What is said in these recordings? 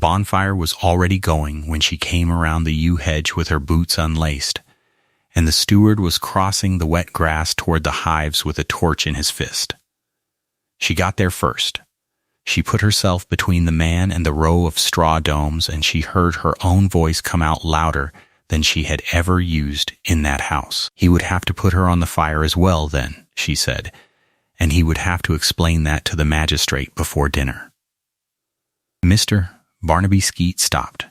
bonfire was already going when she came around the yew hedge with her boots unlaced, and the steward was crossing the wet grass toward the hives with a torch in his fist. She got there first. She put herself between the man and the row of straw domes, and she heard her own voice come out louder than she had ever used in that house. He would have to put her on the fire as well then, she said, and he would have to explain that to the magistrate before dinner. Mr. Barnaby Skeet stopped.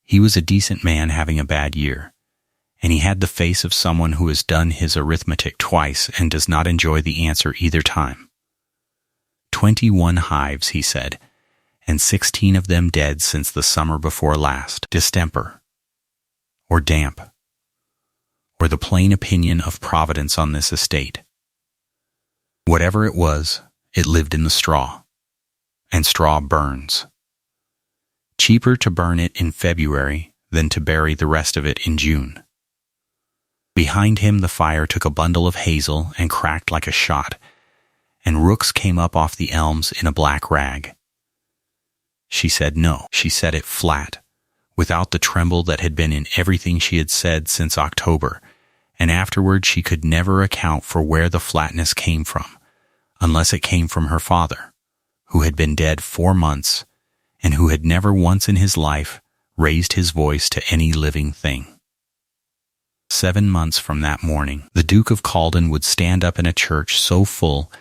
He was a decent man having a bad year, and he had the face of someone who has done his arithmetic twice and does not enjoy the answer either time. 21 hives, he said, and 16 of them dead since the summer before last. Distemper, or damp, or the plain opinion of Providence on this estate. Whatever it was, it lived in the straw, and straw burns. Cheaper to burn it in February than to bury the rest of it in June. Behind him the fire took a bundle of hazel and cracked like a shot, and rooks came up off the elms in a black rag. She said no. She said it flat, without the tremble that had been in everything she had said since October, and afterward she could never account for where the flatness came from, unless it came from her father, who had been dead 4 months, and who had never once in his life raised his voice to any living thing. 7 months from that morning, the Duke of Calden would stand up in a church so full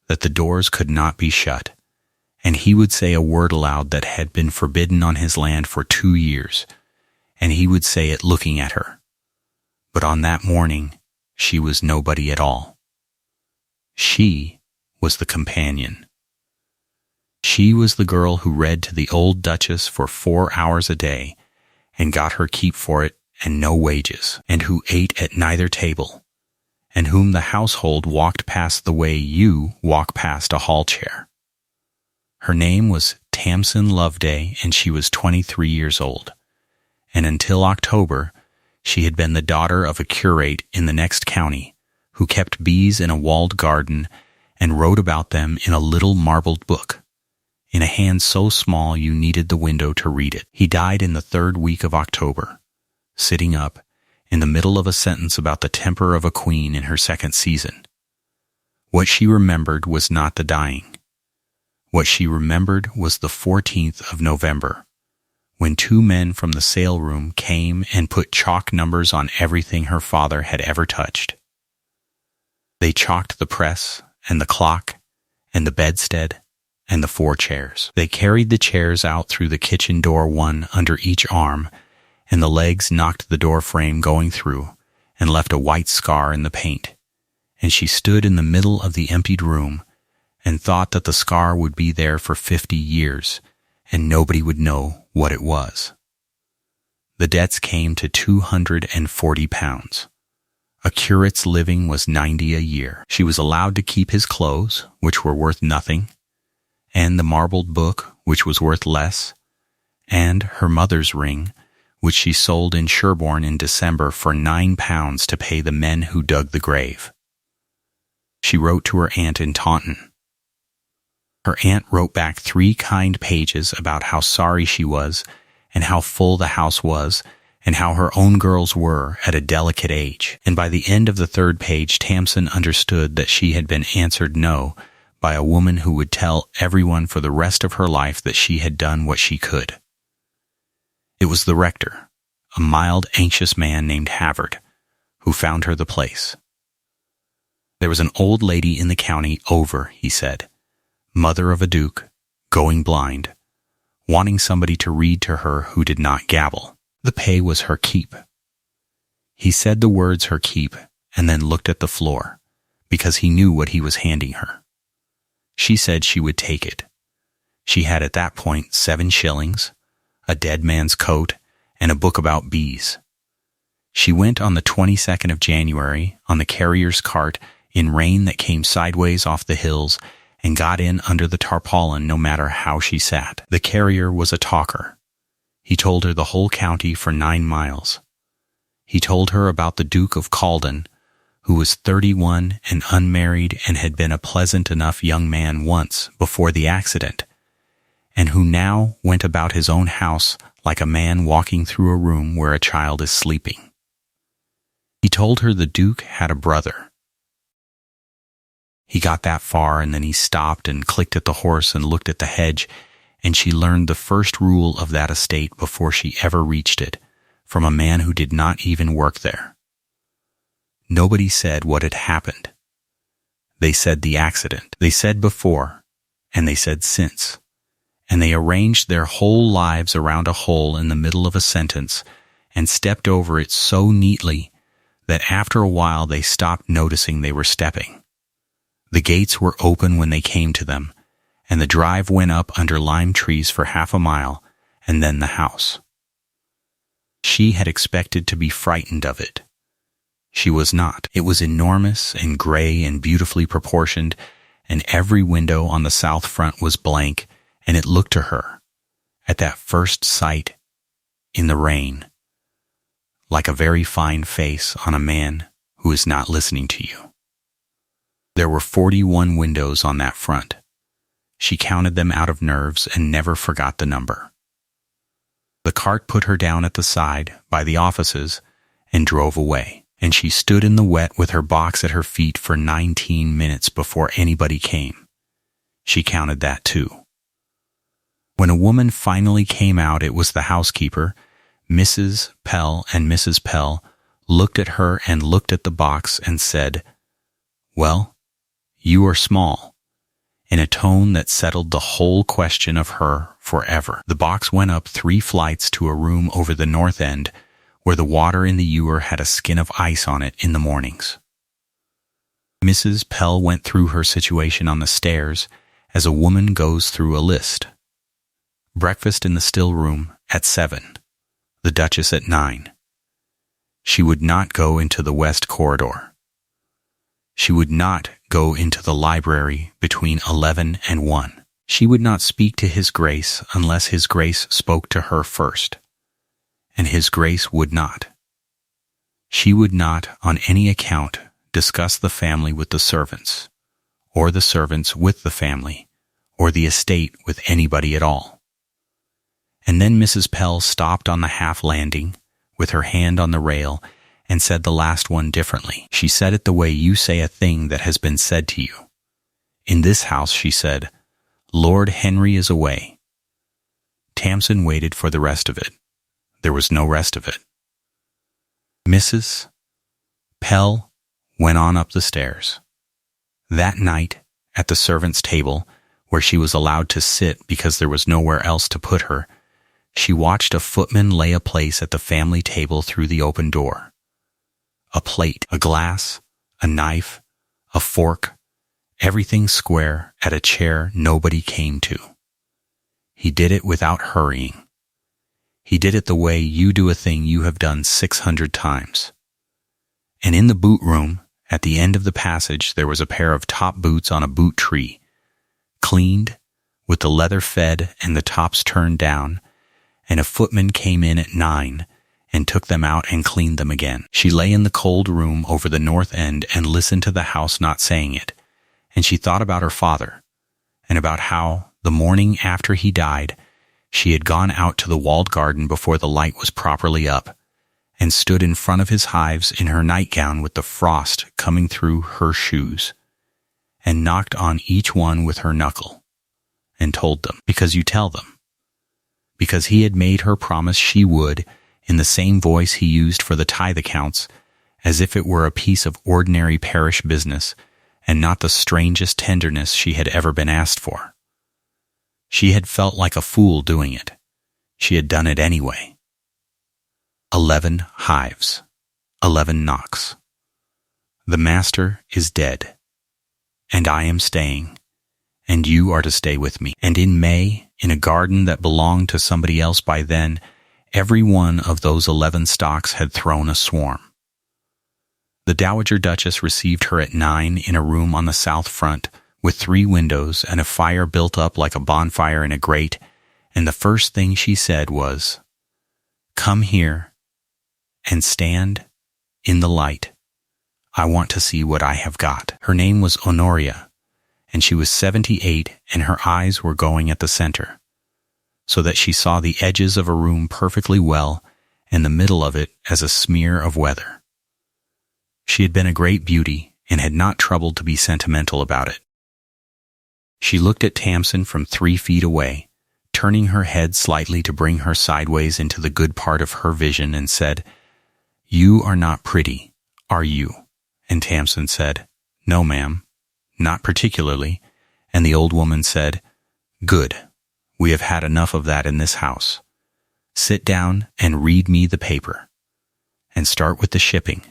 that the doors could not be shut, and he would say a word aloud that had been forbidden on his land for 2 years, and he would say it looking at her. But on that morning, she was nobody at all. She was the companion. She was the girl who read to the old Duchess for 4 hours a day, and got her keep for it and no wages, and who ate at neither table, and whom the household walked past the way you walk past a hall chair. Her name was Tamsin Loveday, and she was 23 years old, and until October she had been the daughter of a curate in the next county who kept bees in a walled garden and wrote about them in a little marbled book, in a hand so small you needed the window to read it. He died in the 3rd week of October, sitting up in the middle of a sentence about the temper of a queen in her 2nd season. What she remembered was not the dying. What she remembered was the 14th of November, when 2 men from the sale room came and put chalk numbers on everything her father had ever touched. They chalked the press and the clock and the bedstead and the 4 chairs. They carried the chairs out through the kitchen door, one under each arm, and the legs knocked the door frame going through and left a white scar in the paint, and she stood in the middle of the emptied room and thought that the scar would be there for 50 years, and nobody would know what it was. The debts came to £240. A curate's living was $90 a year. She was allowed to keep his clothes, which were worth nothing, and the marbled book, which was worth less, and her mother's ring, which she sold in Sherborne in December for £9 to pay the men who dug the grave. She wrote to her aunt in Taunton. Her aunt wrote back 3 kind pages about how sorry she was, and how full the house was, and how her own girls were at a delicate age. And by the end of the 3rd page, Tamsin understood that she had been answered no by a woman who would tell everyone for the rest of her life that she had done what she could. It was the rector, a mild, anxious man named Havard, who found her the place. There was an old lady in the county over, he said, mother of a duke, going blind, wanting somebody to read to her who did not gabble. The pay was her keep. He said the words her keep and then looked at the floor, because he knew what he was handing her. She said she would take it. She had at that point 7 shillings, a dead man's coat, and a book about bees. She went on the 22nd of January on the carrier's cart in rain that came sideways off the hills and got in under the tarpaulin no matter how she sat. The carrier was a talker. He told her the whole county for 9 miles. He told her about the Duke of Calden, who was 31 and unmarried and had been a pleasant enough young man once before the accident, and who now went about his own house like a man walking through a room where a child is sleeping. He told her the Duke had a brother. He got that far, and then he stopped and clicked at the horse and looked at the hedge, and she learned the first rule of that estate before she ever reached it, from a man who did not even work there. Nobody said what had happened. They said the accident. They said before, and they said since, and they arranged their whole lives around a hole in the middle of a sentence and stepped over it so neatly that after a while they stopped noticing they were stepping. The gates were open when they came to them, and the drive went up under lime trees for half a mile, and then the house. She had expected to be frightened of it. She was not. It was enormous and gray and beautifully proportioned, and every window on the south front was blank, and it looked to her, at that first sight, in the rain, like a very fine face on a man who is not listening to you. There were 41 windows on that front. She counted them out of nerves and never forgot the number. The cart put her down at the side, by the offices, and drove away, and she stood in the wet with her box at her feet for 19 minutes before anybody came. She counted that too. When a woman finally came out, it was the housekeeper. Mrs. Pell and Mrs. Pell looked at her and looked at the box and said, "Well, you are small," in a tone that settled the whole question of her forever. The box went up 3 flights to a room over the north end where the water in the ewer had a skin of ice on it in the mornings. Mrs. Pell went through her situation on the stairs as a woman goes through a list. Breakfast in the still room at 7, the Duchess at 9. She would not go into the west corridor. She would not go into the library between 11 and 1. She would not speak to His Grace unless His Grace spoke to her first, and His Grace would not. She would not, on any account, discuss the family with the servants, or the servants with the family, or the estate with anybody at all. And then Mrs. Pell stopped on the half-landing, with her hand on the rail, and said the last one differently. She said it the way you say a thing that has been said to you. In this house, she said, "Lord Henry is away." Tamsin waited for the rest of it. There was no rest of it. Mrs. Pell went on up the stairs. That night, at the servants' table, where she was allowed to sit because there was nowhere else to put her, she watched a footman lay a place at the family table through the open door. A plate, a glass, a knife, a fork, everything square at a chair nobody came to. He did it without hurrying. He did it the way you do a thing you have done 600 times. And in the boot room, at the end of the passage, there was a pair of top boots on a boot tree, cleaned, with the leather fed and the tops turned down, and a footman came in at 9 and took them out and cleaned them again. She lay in the cold room over the north end and listened to the house not saying it, and she thought about her father, and about how, the morning after he died, she had gone out to the walled garden before the light was properly up, and stood in front of his hives in her nightgown with the frost coming through her shoes, and knocked on each one with her knuckle, and told them, because you tell them, because he had made her promise she would, in the same voice he used for the tithe accounts, as if it were a piece of ordinary parish business, and not the strangest tenderness she had ever been asked for. She had felt like a fool doing it. She had done it anyway. 11 hives, 11 knocks. The master is dead, and I am staying, and you are to stay with me. And in May, in a garden that belonged to somebody else by then, every one of those 11 stalks had thrown a swarm. The Dowager Duchess received her at 9 in a room on the south front, with 3 windows and a fire built up like a bonfire in a grate, and the first thing she said was, "Come here and stand in the light. I want to see what I have got." Her name was Honoria, and she was 78, and her eyes were going at the center. so that she saw the edges of a room perfectly well and the middle of it as a smear of weather. She had been a great beauty and had not troubled to be sentimental about it. She looked at Tamsin from 3 feet away, turning her head slightly to bring her sideways into the good part of her vision, and said, "You are not pretty, are you?" And Tamsin said, "No, ma'am, not particularly." And the old woman said, "Good. We have had enough of that in this house. Sit down and read me the paper. And start with the shipping.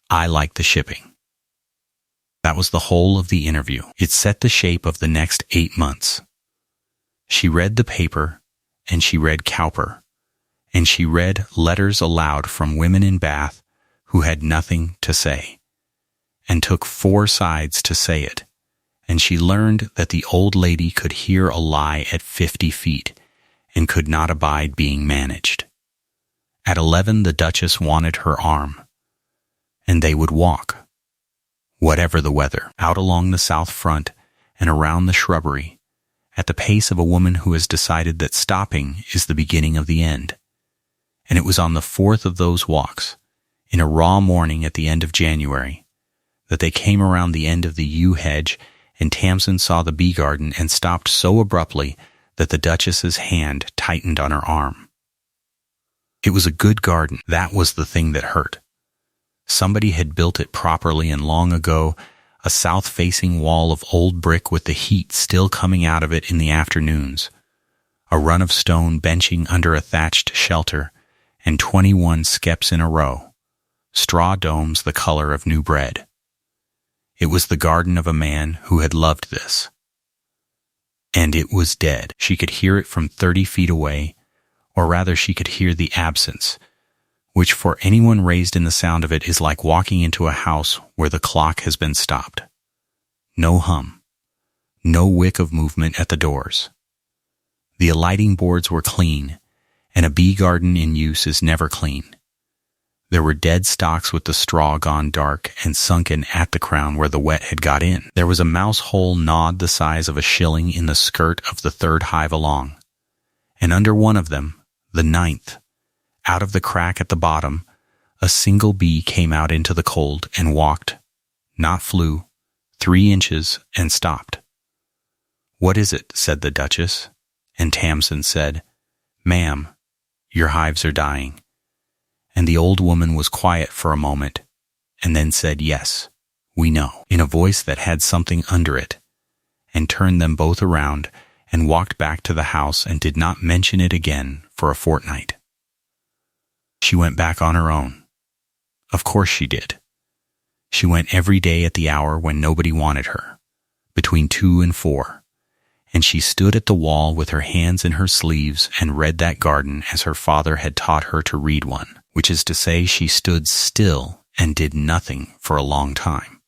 I like the shipping." That was the whole of the interview. It set the shape of the next 8 months. She read the paper, and she read Cowper, and she read letters aloud from women in Bath who had nothing to say, and took 4 sides to say it, and she learned that the old lady could hear a lie at 50 feet and could not abide being managed. At 11 the Duchess wanted her arm, and they would walk, whatever the weather, out along the south front and around the shrubbery, at the pace of a woman who has decided that stopping is the beginning of the end. And it was on the 4th of those walks, in a raw morning at the end of January, that they came around the end of the yew hedge, and Tamsin saw the bee garden and stopped so abruptly that the Duchess's hand tightened on her arm. It was a good garden. That was the thing that hurt. Somebody had built it properly and long ago, a south-facing wall of old brick with the heat still coming out of it in the afternoons, a run of stone benching under a thatched shelter, and 21 skeps in a row, straw domes the color of new bread. It was the garden of a man who had loved this. And it was dead. She could hear it from 30 feet away, or rather she could hear the absence, which for anyone raised in the sound of it is like walking into a house where the clock has been stopped. No hum, no wick of movement at the doors. The alighting boards were clean, and a bee garden in use is never clean. There were dead stalks with the straw gone dark and sunken at the crown where the wet had got in. There was a mouse hole gnawed the size of a shilling in the skirt of the 3rd hive along, and under one of them, the 9th, out of the crack at the bottom, a single bee came out into the cold and walked, not flew, 3 inches and stopped. "What is it?" said the Duchess, and Tamsin said, "Ma'am, your hives are dying." And the old woman was quiet for a moment, and then said, "Yes, we know," in a voice that had something under it, and turned them both around and walked back to the house and did not mention it again for a fortnight. She went back on her own. Of course she did. She went every day at the hour when nobody wanted her, between 2 and 4, and she stood at the wall with her hands in her sleeves and read that garden as her father had taught her to read one, which is to say she stood still and did nothing for a long time.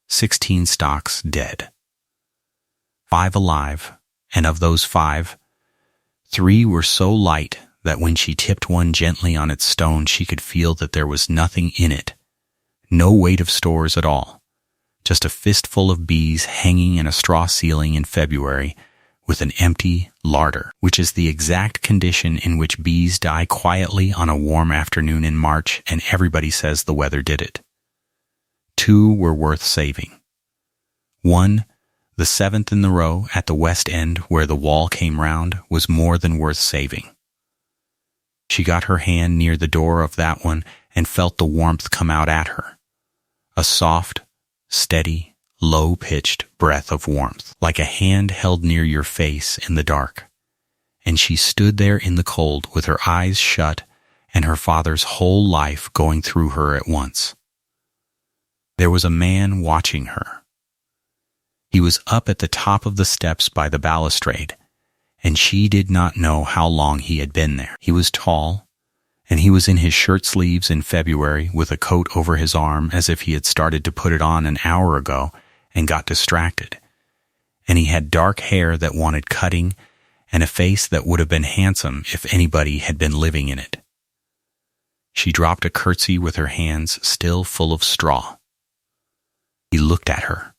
16 stalks dead. 5 alive, and of those 5, 3 were so light that when she tipped one gently on its stone she could feel that there was nothing in it, no weight of stores at all, just a fistful of bees hanging in a straw ceiling in February with an empty larder, which is the exact condition in which bees die quietly on a warm afternoon in March, and everybody says the weather did it. 2 were worth saving. 1, the 7th in the row at the west end where the wall came round, was more than worth saving. She got her hand near the door of that one and felt the warmth come out at her. A soft, steady, low-pitched breath of warmth, like a hand held near your face in the dark. And she stood there in the cold with her eyes shut and her father's whole life going through her at once. There was a man watching her. He was up at the top of the steps by the balustrade, and she did not know how long he had been there. He was tall, and he was in his shirt sleeves in February with a coat over his arm as if he had started to put it on an hour ago and got distracted. And he had dark hair that wanted cutting and a face that would have been handsome if anybody had been living in it. She dropped a curtsy with her hands still full of straw. He looked at her.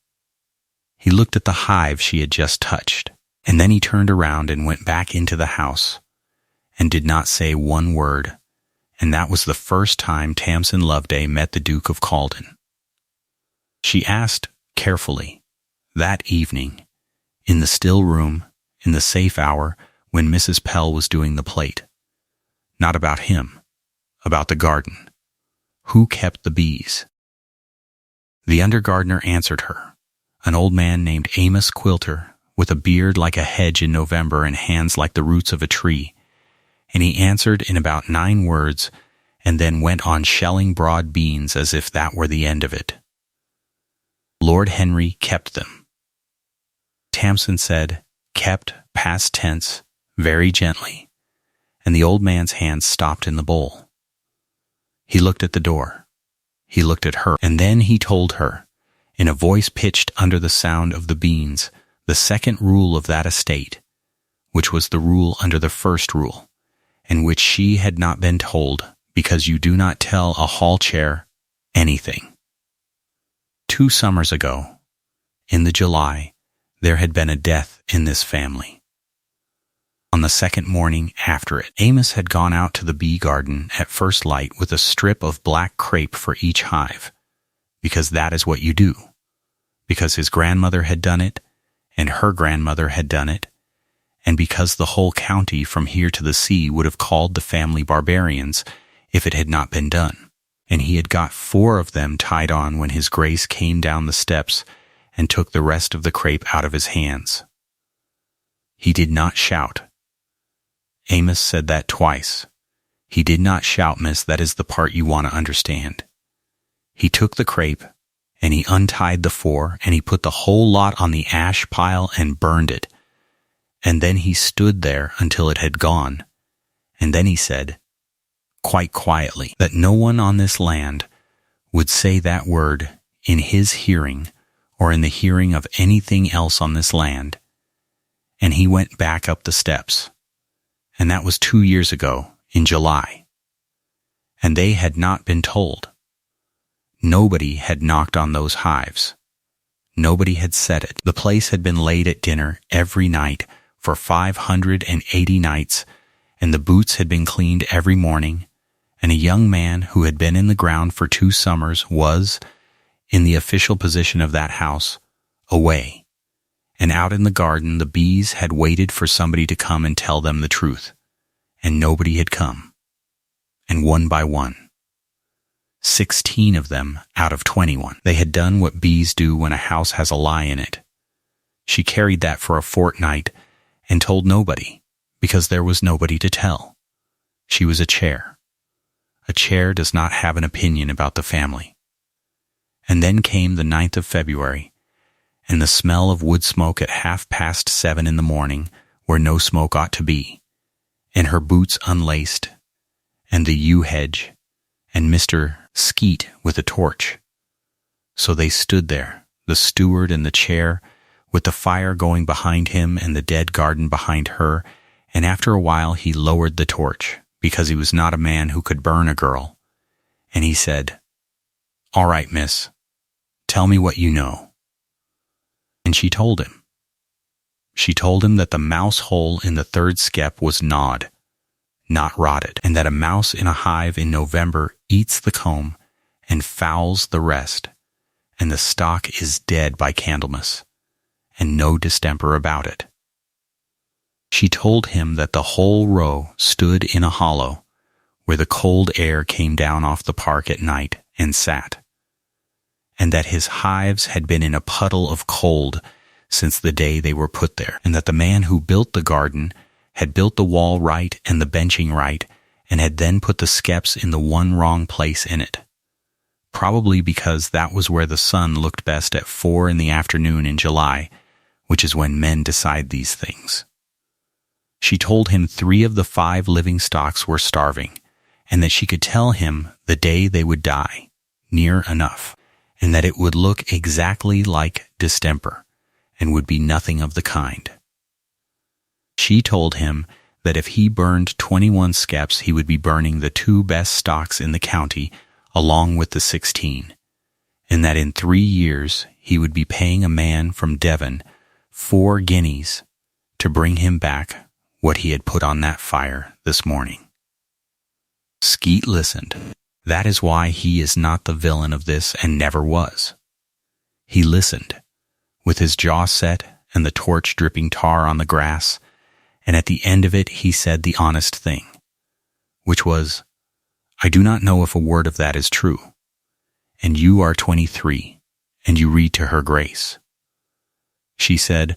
He looked at the hive she had just touched, And then he turned around and went back into the house and did not say one word, and that was the first time Tamsin Loveday met the Duke of Calden. She asked carefully, that evening, in the still room, in the safe hour when Mrs. Pell was doing the plate, not about him, about the garden. Who kept the bees? The undergardener answered her, an old man named Amos Quilter, with a beard like a hedge in November and hands like the roots of a tree, and he answered in about 9 words and then went on shelling broad beans as if that were the end of it. Lord Henry kept them. Tamsin said, kept, past tense, very gently, and the old man's hand stopped in the bowl. He looked at the door. He looked at her, and then he told her, in a voice pitched under the sound of the beans, the second rule of that estate, which was the rule under the first rule, and which she had not been told, because you do not tell a hall chair anything. 2 summers ago, in the July, there had been a death in this family. On the second morning after it, Amos had gone out to the bee garden at first light with a strip of black crepe for each hive, because that is what you do, because his grandmother had done it, and her grandmother had done it, and because the whole county from here to the sea would have called the family barbarians if it had not been done. And he had got 4 of them tied on when his grace came down the steps and took the rest of the crepe out of his hands. He did not shout. Amos said that twice. He did not shout, miss, that is the part you want to understand. He took the crepe, and he untied the 4, and he put the whole lot on the ash pile and burned it. And then he stood there until it had gone, and then he said, quite quietly, that no one on this land would say that word in his hearing or in the hearing of anything else on this land. And he went back up the steps. And that was 2 years ago, in July. And they had not been told. Nobody had knocked on those hives. Nobody had said it. The place had been laid at dinner every night for 580 nights, and the boots had been cleaned every morning, and a young man who had been in the ground for 2 summers was, in the official position of that house, away. And out in the garden the bees had waited for somebody to come and tell them the truth, and nobody had come. And one by one, 16 of them out of 21, they had done what bees do when a house has a lie in it. She carried that for a fortnight and told nobody, because there was nobody to tell. She was a chair. A chair does not have an opinion about the family. And then came the 9th of February, and the smell of wood smoke at 7:30 in the morning, where no smoke ought to be, and her boots unlaced, and the yew hedge, and Mr. Skeet with a torch. So they stood there, the steward and the chair, with the fire going behind him and the dead garden behind her, and after a while he lowered the torch, because he was not a man who could burn a girl, and he said, "All right, miss, tell me what you know." And she told him. She told him that the mouse hole in the 3rd skep was gnawed, not rotted, and that a mouse in a hive in November eats the comb and fouls the rest, and the stock is dead by Candlemas, and no distemper about it. She told him that the whole row stood in a hollow, where the cold air came down off the park at night and sat, and that his hives had been in a puddle of cold since the day they were put there, and that the man who built the garden had built the wall right and the benching right, and had then put the skeps in the one wrong place in it, probably because that was where the sun looked best at 4 in the afternoon in July, which is when men decide these things. She told him 3 of the 5 living stocks were starving, and that she could tell him the day they would die, near enough, and that it would look exactly like distemper, and would be nothing of the kind. She told him that if he burned 21 skeps, he would be burning the 2 best stocks in the county, along with the 16, and that in 3 years he would be paying a man from Devon 4 guineas to bring him back what he had put on that fire this morning. Skeet listened. That is why he is not the villain of this and never was. He listened, with his jaw set and the torch dripping tar on the grass, and at the end of it he said the honest thing, which was, I do not know if a word of that is true, and you are 23, and you read to her grace. She said,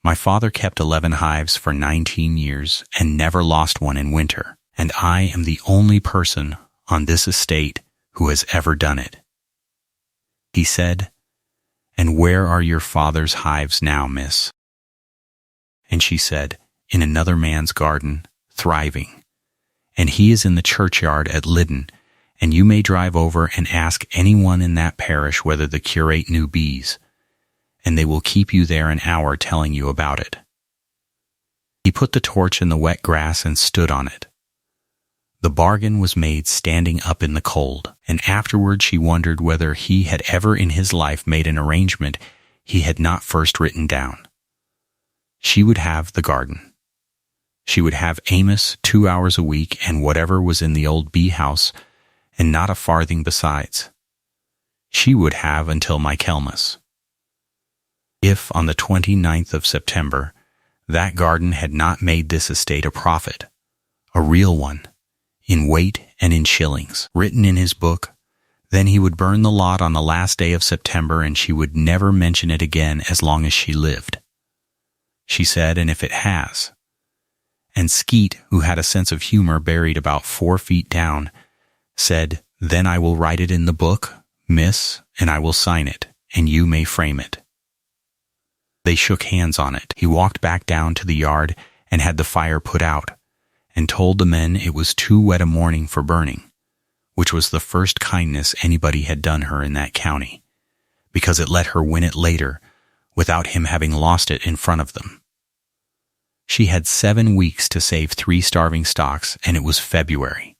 my father kept 11 hives for 19 years and never lost one in winter, and I am the only person on this estate who has ever done it. He said, and where are your father's hives now, miss? And she said, in another man's garden, thriving. And he is in the churchyard at Lyddon, and you may drive over and ask anyone in that parish whether the curate knew bees, and they will keep you there an hour telling you about it. He put the torch in the wet grass and stood on it. The bargain was made standing up in the cold, and afterward she wondered whether he had ever in his life made an arrangement he had not first written down. She would have the garden. She would have Amos 2 hours a week and whatever was in the old bee house, and not a farthing besides. She would have until Michaelmas. If on the 29th of September that garden had not made this estate a profit, a real one, in weight and in shillings, written in his book, then he would burn the lot on the last day of September and she would never mention it again as long as she lived. She said, and if it has. And Skeet, who had a sense of humor buried about 4 feet down, said, then I will write it in the book, miss, and I will sign it, and you may frame it. They shook hands on it. He walked back down to the yard and had the fire put out, and told the men it was too wet a morning for burning, which was the first kindness anybody had done her in that county, because it let her win it later without him having lost it in front of them. She had 7 weeks to save 3 starving stocks, and it was February,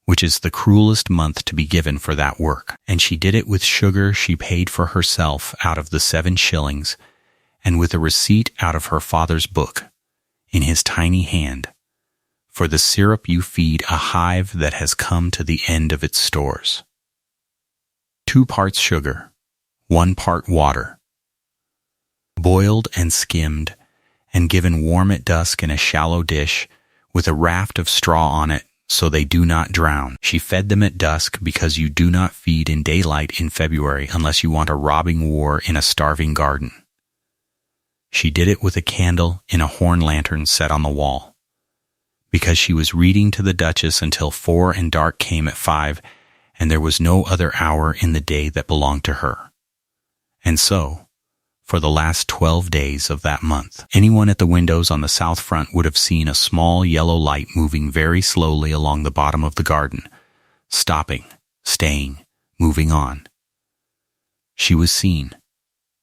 which is the cruelest month to be given for that work, and she did it with sugar she paid for herself out of the 7 shillings, and with a receipt out of her father's book, in his tiny hand, for the syrup you feed a hive that has come to the end of its stores. 2 parts sugar, 1 part water. Boiled and skimmed, and given warm at dusk in a shallow dish, with a raft of straw on it, so they do not drown. She fed them at dusk because you do not feed in daylight in February unless you want a robbing war in a starving garden. She did it with a candle in a horn lantern set on the wall, because she was reading to the Duchess until 4 and dark came at 5, and there was no other hour in the day that belonged to her. And so, for the last 12 days of that month, anyone at the windows on the south front would have seen a small yellow light moving very slowly along the bottom of the garden, stopping, staying, moving on. She was seen.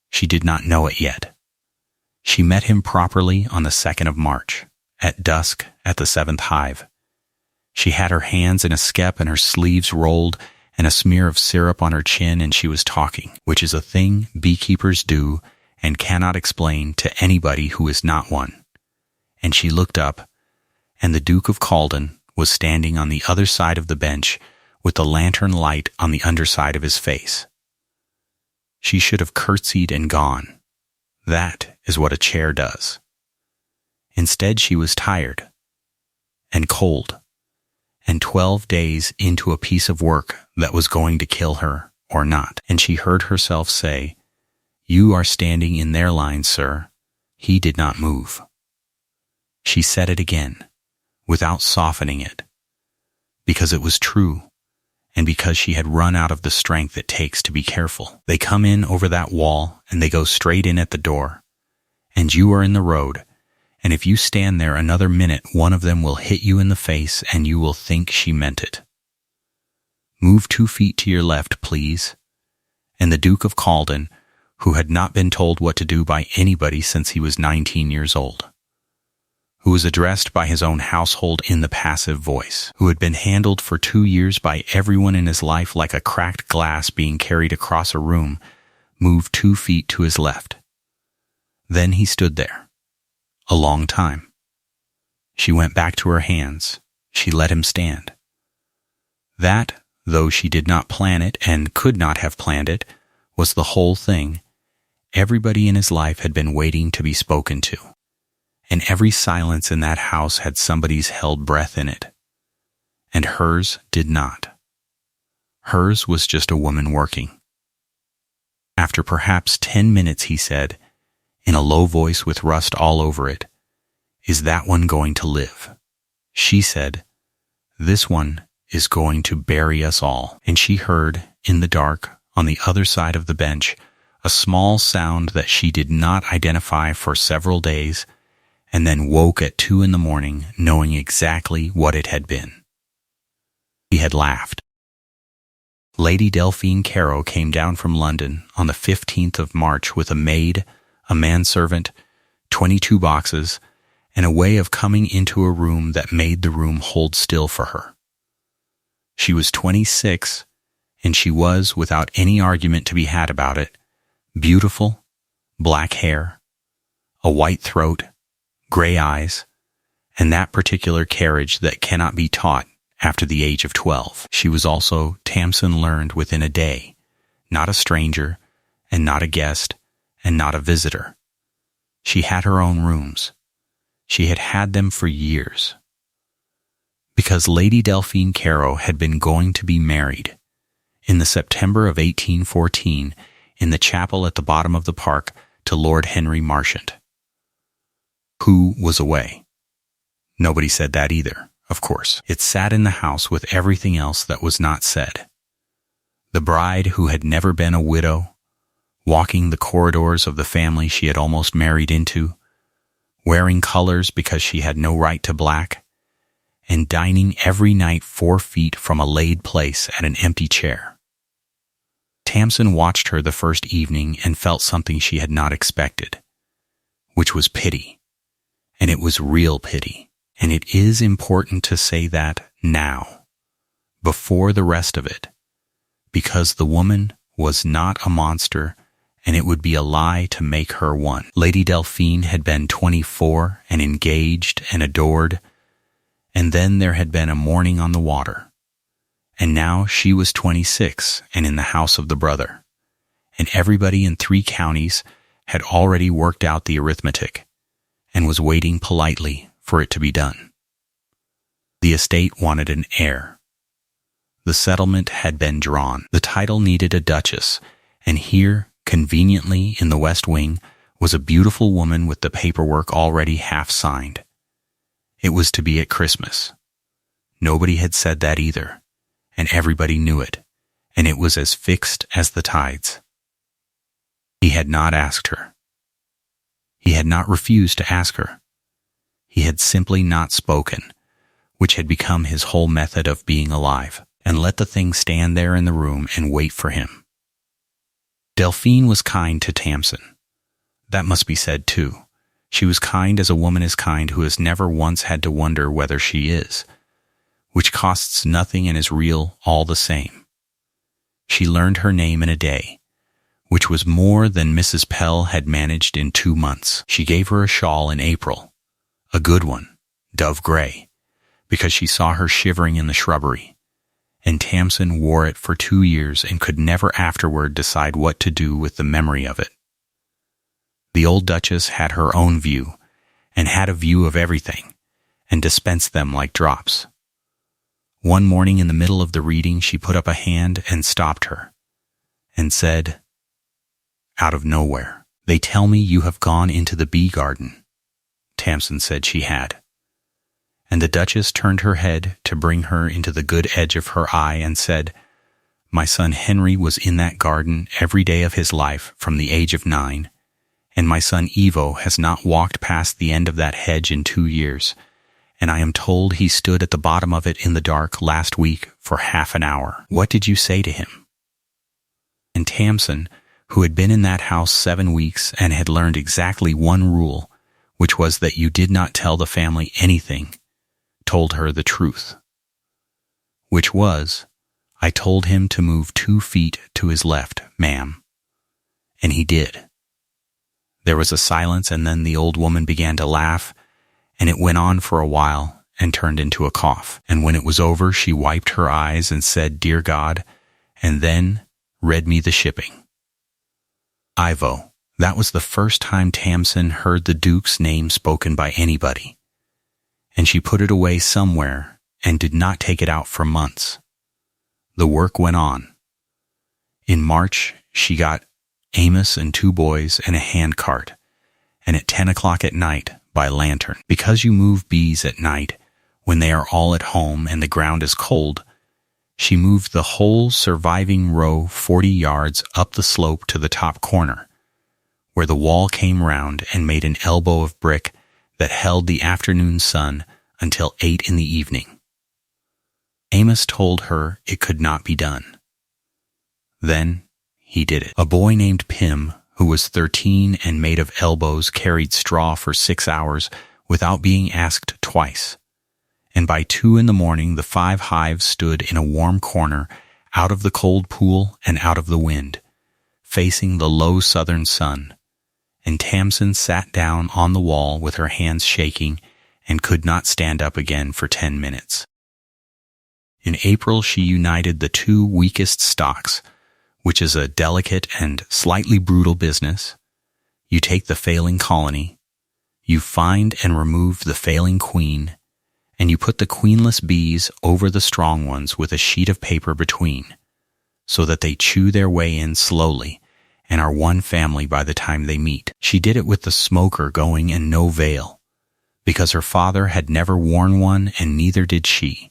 She did not know it yet. She met him properly on the 2nd of March, at dusk at the 7th hive. She had her hands in a skep and her sleeves rolled and a smear of syrup on her chin, and she was talking, which is a thing beekeepers do and cannot explain to anybody who is not one. And she looked up, and the Duke of Calden was standing on the other side of the bench with the lantern light on the underside of his face. She should have curtsied and gone. That is what a chair does. Instead, she was tired and cold and 12 days into a piece of work that was going to kill her or not. And she heard herself say, "You are standing in their line, sir." He did not move. She said it again, without softening it, because it was true, and because she had run out of the strength it takes to be careful. They come in over that wall, and they go straight in at the door, and you are in the road, and if you stand there another minute, one of them will hit you in the face, and you will think she meant it. Move 2 feet to your left, please. And the Duke of Calden, who had not been told what to do by anybody since he was 19 years old, who was addressed by his own household in the passive voice, who had been handled for 2 years by everyone in his life like a cracked glass being carried across a room, moved 2 feet to his left. Then he stood there, A long time. She went back to her hands. She let him stand. That, though she did not plan it and could not have planned it, was the whole thing. Everybody in his life had been waiting to be spoken to, and every silence in that house had somebody's held breath in it. And hers did not. Hers was just a woman working. After perhaps 10 minutes, he said, in a low voice with rust all over it, "Is that one going to live?" She said, "This one is going to bury us all." And she heard, in the dark, on the other side of the bench, a small sound that she did not identify for several days, and then woke at 2 in the morning knowing exactly what it had been. He had laughed. Lady Delphine Carew came down from London on the 15th of March with a maid, a manservant, 22 boxes, and a way of coming into a room that made the room hold still for her. She was 26, and she was, without any argument to be had about it, beautiful, black hair, a white throat, gray eyes, and that particular carriage that cannot be taught after the age of 12. She was also, Tamsin learned within a day, not a stranger, and not a guest, and not a visitor. She had her own rooms. She had had them for years. Because Lady Delphine Carew had been going to be married, in the September of 1814, in the chapel at the bottom of the park, to Lord Henry Marchant, who was away. Nobody said that either, of course. It sat in the house with everything else that was not said. The bride who had never been a widow, walking the corridors of the family she had almost married into, wearing colors because she had no right to black, and dining every night 4 feet from a laid place at an empty chair. Tamsin watched her the first evening and felt something she had not expected, which was pity, and it was real pity. And it is important to say that now, before the rest of it, because the woman was not a monster, and it would be a lie to make her one. Lady Delphine had been 24 and engaged and adored, and then there had been a morning on the water, and now she was 26 and in the house of the brother, and everybody in 3 counties had already worked out the arithmetic and was waiting politely for it to be done. The estate wanted an heir. The settlement had been drawn. The title needed a duchess, and here, conveniently in the West Wing, was a beautiful woman with the paperwork already half signed. It was to be at Christmas. Nobody had said that either, and everybody knew it, and it was as fixed as the tides. He had not asked her. He had not refused to ask her. He had simply not spoken, which had become his whole method of being alive, and let the thing stand there in the room and wait for him. Delphine was kind to Tamsin. That must be said too. She was kind as a woman is kind who has never once had to wonder whether she is, which costs nothing and is real all the same. She learned her name in a day, which was more than Mrs. Pell had managed in 2 months. She gave her a shawl in April, a good one, dove gray, because she saw her shivering in the shrubbery, and Tamsin wore it for 2 years and could never afterward decide what to do with the memory of it. The old Duchess had her own view, and had a view of everything, and dispensed them like drops. One morning in the middle of the reading she put up a hand and stopped her, and said, out of nowhere, "They tell me you have gone into the bee garden." Tamsin said she had. And the Duchess turned her head to bring her into the good edge of her eye and said, "My son Henry was in that garden every day of his life from the age of 9, and my son Ivo has not walked past the end of that hedge in 2 years, and I am told he stood at the bottom of it in the dark last week for half an hour. What did you say to him?" And Tamsin, who had been in that house 7 weeks and had learned exactly one rule, which was that you did not tell the family anything, told her the truth. Which was, "I told him to move 2 feet to his left, ma'am." And he did. There was a silence, and then the old woman began to laugh, and it went on for a while and turned into a cough. And when it was over, she wiped her eyes and said, "Dear God," and then read me the shipping. Ivo. That was the first time Tamsin heard the Duke's name spoken by anybody, and she put it away somewhere and did not take it out for months. The work went on. In March, she got Amos and 2 boys and a hand cart, and at 10 o'clock at night, by lantern. Because you move bees at night, when they are all at home and the ground is cold, she moved the whole surviving row 40 yards up the slope to the top corner, where the wall came round and made an elbow of brick that held the afternoon sun until 8 in the evening. Amos told her it could not be done. Then he did it. A boy named Pim, who was 13 and made of elbows, carried straw for 6 hours without being asked twice. And by 2 in the morning, the 5 hives stood in a warm corner, out of the cold pool and out of the wind, facing the low southern sun. And Tamsin sat down on the wall with her hands shaking and could not stand up again for 10 minutes. In April, she united the 2 weakest stocks, which is a delicate and slightly brutal business. You take the failing colony, you find and remove the failing queen, and you put the queenless bees over the strong ones with a sheet of paper between, so that they chew their way in slowly and are one family by the time they meet. She did it with the smoker going and no veil, because her father had never worn one and neither did she.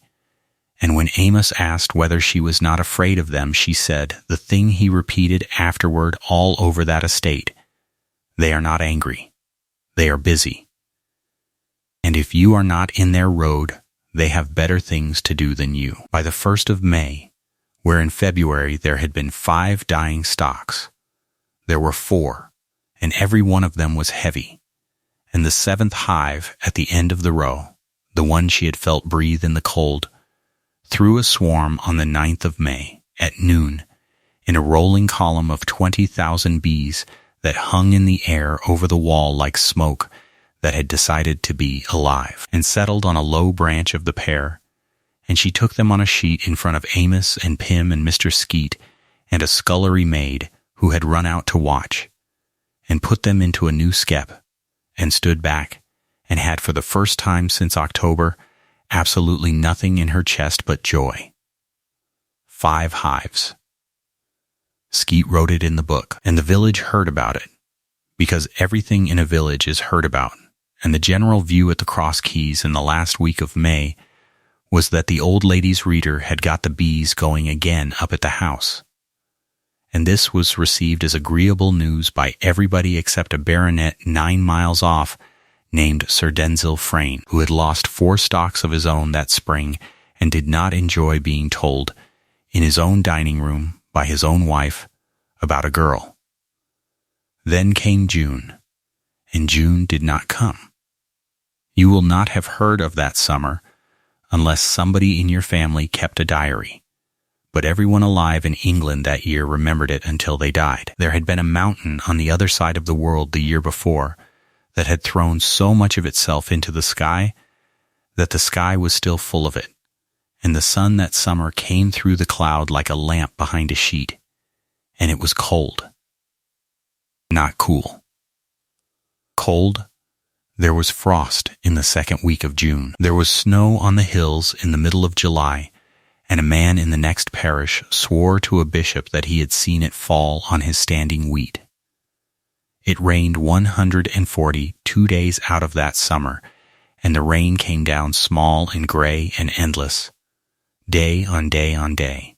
And when Amos asked whether she was not afraid of them, she said the thing he repeated afterward all over that estate: "They are not angry. They are busy. And if you are not in their road, they have better things to do than you." By the 1st of May, where in February there had been 5 dying stocks, there were 4, and every one of them was heavy. And the 7th hive at the end of the row, the one she had felt breathe in the cold, threw a swarm on the 9th of May, at noon, in a rolling column of 20,000 bees that hung in the air over the wall like smoke that had decided to be alive, and settled on a low branch of the pear, and she took them on a sheet in front of Amos and Pim and Mr. Skeet and a scullery maid who had run out to watch, and put them into a new skep, and stood back, and had for the first time since October absolutely nothing in her chest but joy. 5 hives. Skeet wrote it in the book, and the village heard about it, because everything in a village is heard about, and the general view at the Cross Keys in the last week of May was that the old lady's reader had got the bees going again up at the house. And this was received as agreeable news by everybody except a baronet 9 miles off named Sir Denzil Frayne, who had lost 4 stocks of his own that spring and did not enjoy being told, in his own dining room by his own wife, about a girl. Then came June, and June did not come. You will not have heard of that summer unless somebody in your family kept a diary, but everyone alive in England that year remembered it until they died. There had been a mountain on the other side of the world the year before that had thrown so much of itself into the sky that the sky was still full of it, and the sun that summer came through the cloud like a lamp behind a sheet, and it was cold. Not cool. Cold. There was frost in the 2nd week of June. There was snow on the hills in the middle of July, and a man in the next parish swore to a bishop that he had seen it fall on his standing wheat. It rained 140 2 days out of that summer, and the rain came down small and gray and endless, day on day on day,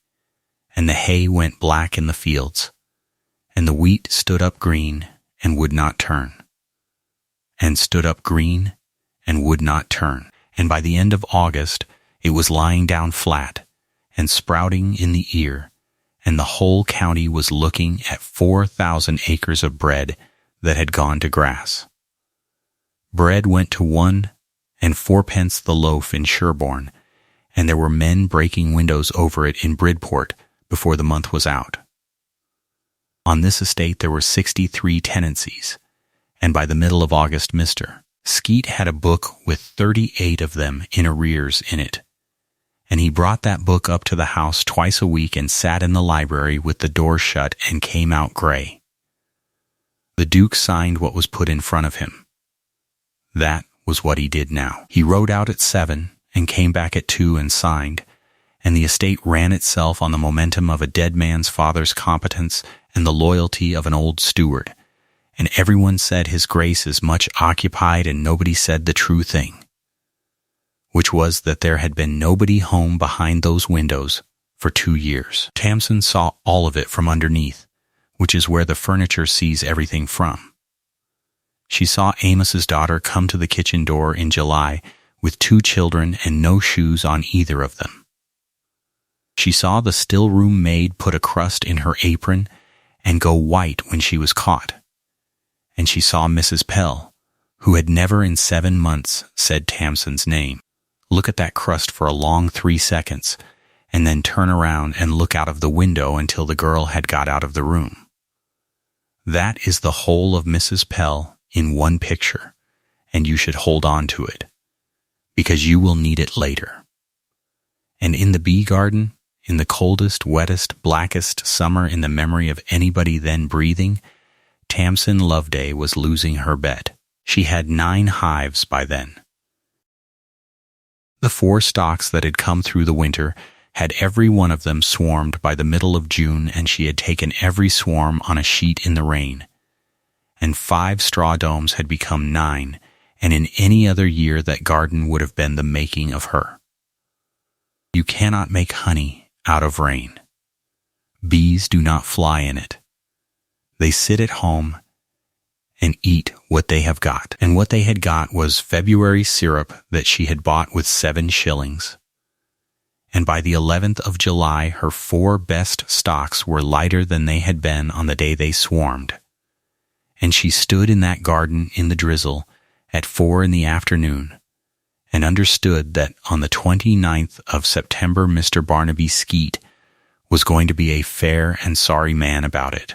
and the hay went black in the fields, and the wheat stood up green and would not turn, and stood up green and would not turn, and by the end of August it was lying down flat and sprouting in the ear, and the whole county was looking at 4,000 acres of bread that had gone to grass. Bread went to 1 and 4 the loaf in Sherborne, and there were men breaking windows over it in Bridport before the month was out. On this estate there were 63 tenancies, and by the middle of August Mr. Skeet had a book with 38 of them in arrears in it, and he brought that book up to the house twice a week and sat in the library with the door shut and came out gray. The Duke signed what was put in front of him. That was what he did now. He rode out at 7 and came back at 2 and signed, and the estate ran itself on the momentum of a dead man's father's competence and the loyalty of an old steward, and everyone said his grace is much occupied and nobody said the true thing, which was that there had been nobody home behind those windows for 2 years. Tamsin saw all of it from underneath, which is where the furniture sees everything from. She saw Amos's daughter come to the kitchen door in July with 2 children and no shoes on either of them. She saw the still-room maid put a crust in her apron and go white when she was caught. And she saw Mrs. Pell, who had never in 7 months said Tamsin's name, look at that crust for a long 3 seconds and then turn around and look out of the window until the girl had got out of the room. That is the whole of Mrs. Pell in one picture, and you should hold on to it, because you will need it later. And in the bee garden, in the coldest, wettest, blackest summer in the memory of anybody then breathing, Tamsin Loveday was losing her bet. She had 9 hives by then. The 4 stocks that had come through the winter had every one of them swarmed by the middle of June, and she had taken every swarm on a sheet in the rain. And 5 straw domes had become 9, and in any other year that garden would have been the making of her. You cannot make honey out of rain. Bees do not fly in it. They sit at home and eat what they have got. And what they had got was February syrup that she had bought with 7 shillings. And by the 11th of July, her 4 best stocks were lighter than they had been on the day they swarmed. And she stood in that garden in the drizzle at 4 in the afternoon and understood that on the 29th of September Mr. Barnaby Skeet was going to be a fair and sorry man about it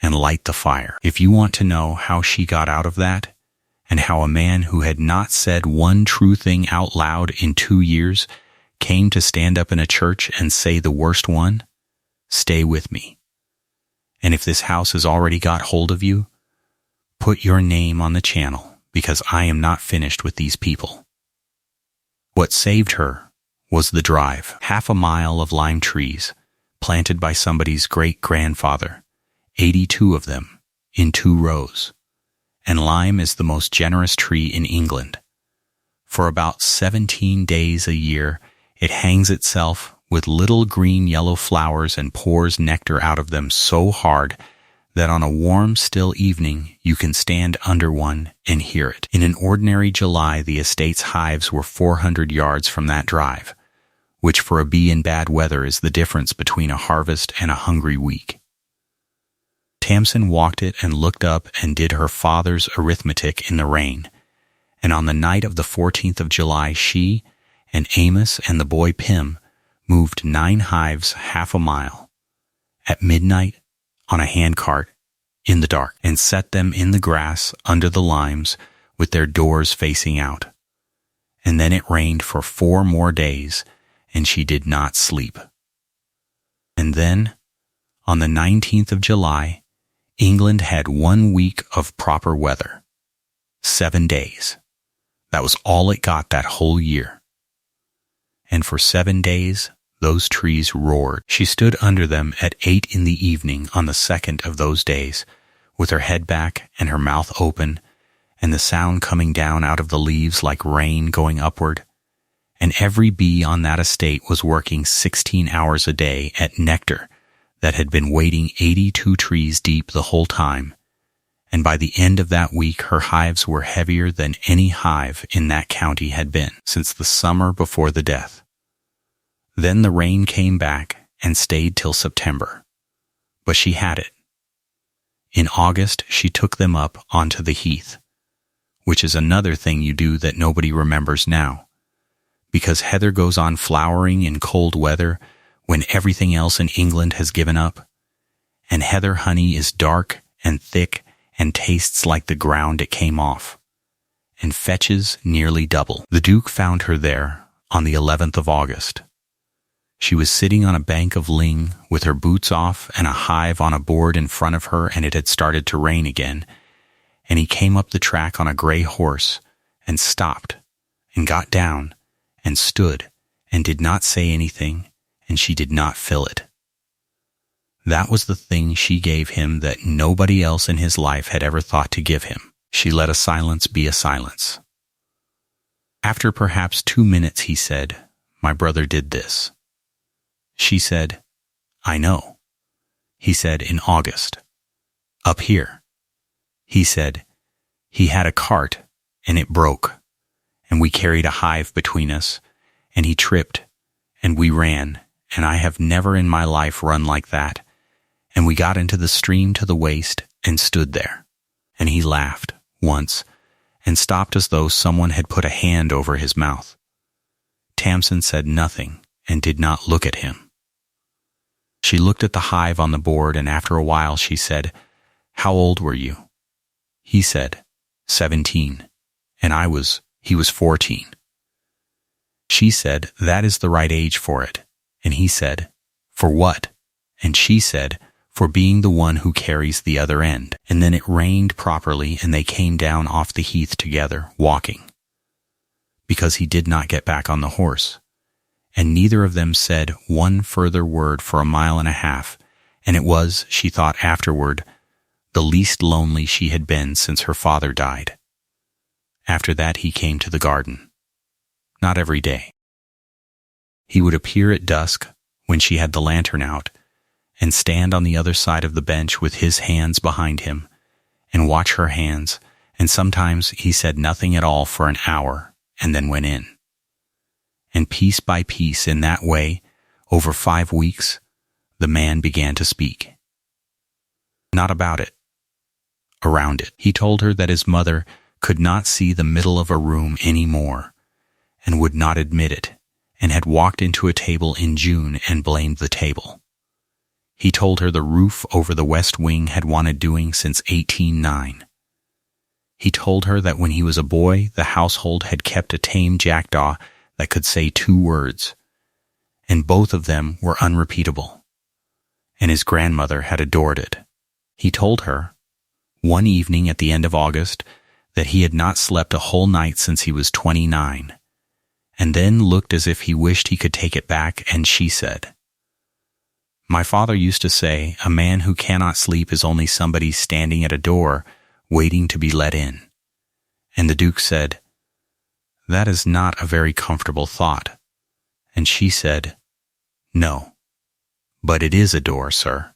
and light the fire. If you want to know how she got out of that, and how a man who had not said one true thing out loud in 2 years came to stand up in a church and say the worst one, stay with me. And if this house has already got hold of you, put your name on the channel, because I am not finished with these people. What saved her was the drive, 1/2 mile of lime trees, planted by somebody's great-grandfather, 82 of them, in 2 rows. And lime is the most generous tree in England. For about 17 days a year, it hangs itself with little green yellow flowers and pours nectar out of them so hard that on a warm, still evening you can stand under one and hear it. In an ordinary July, the estate's hives were 400 yards from that drive, which for a bee in bad weather is the difference between a harvest and a hungry week. Tamsin walked it and looked up and did her father's arithmetic in the rain, and on the night of the 14th of July she and Amos and the boy Pim moved 9 hives 1/2 mile, at midnight, on a handcart, in the dark, and set them in the grass under the limes with their doors facing out. And then it rained for 4 more days, and she did not sleep. And then, on the 19th of July, England had 1 week of proper weather. 7 days. That was all it got that whole year. And for 7 days, those trees roared. She stood under them at 8 in the evening on the 2nd of those days, with her head back and her mouth open, and the sound coming down out of the leaves like rain going upward. And every bee on that estate was working 16 hours a day at nectar that had been waiting 82 trees deep the whole time, and by the end of that week her hives were heavier than any hive in that county had been since the summer before the death. Then the rain came back and stayed till September, but she had it. In August she took them up onto the heath, which is another thing you do that nobody remembers now, because heather goes on flowering in cold weather when everything else in England has given up, and heather honey is dark and thick and tastes like the ground it came off, and fetches nearly double. The Duke found her there on the 11th of August. She was sitting on a bank of ling with her boots off and a hive on a board in front of her, and it had started to rain again, and he came up the track on a gray horse and stopped and got down and stood and did not say anything, and she did not fill it. That was the thing she gave him that nobody else in his life had ever thought to give him. She let a silence be a silence. After perhaps 2 minutes, he said, "My brother did this." She said, "I know." He said, "In August. Up here." He said, "He had a cart, and it broke, and we carried a hive between us, and he tripped, and we ran, and I have never in my life run like that, and we got into the stream to the waist and stood there." And he laughed once and stopped as though someone had put a hand over his mouth. Tamsin said nothing and did not look at him. She looked at the hive on the board, and after a while she said, "How old were you?" He said, 17, and he was 14. She said, "That is the right age for it." And he said, "For what?" And she said, "For being the one who carries the other end." And then it rained properly, and they came down off the heath together, walking, because he did not get back on the horse. And neither of them said one further word for a mile and a half, and it was, she thought afterward, the least lonely she had been since her father died. After that he came to the garden. Not every day. He would appear at dusk, when she had the lantern out, and stand on the other side of the bench with his hands behind him, and watch her hands, and sometimes he said nothing at all for an hour, and then went in. And piece by piece, in that way, over 5 weeks, the man began to speak. Not about it. Around it. He told her that his mother could not see the middle of a room any more, and would not admit it, and had walked into a table in June and blamed the table. He told her the roof over the west wing had wanted doing since 1809. He told her that when he was a boy, the household had kept a tame jackdaw that could say 2 words, and both of them were unrepeatable, and his grandmother had adored it. He told her, one evening at the end of August, that he had not slept a whole night since he was 29, and then looked as if he wished he could take it back, and she said, "My father used to say, a man who cannot sleep is only somebody standing at a door waiting to be let in." And the Duke said, "That is not a very comfortable thought." And she said, "No, but it is a door, sir.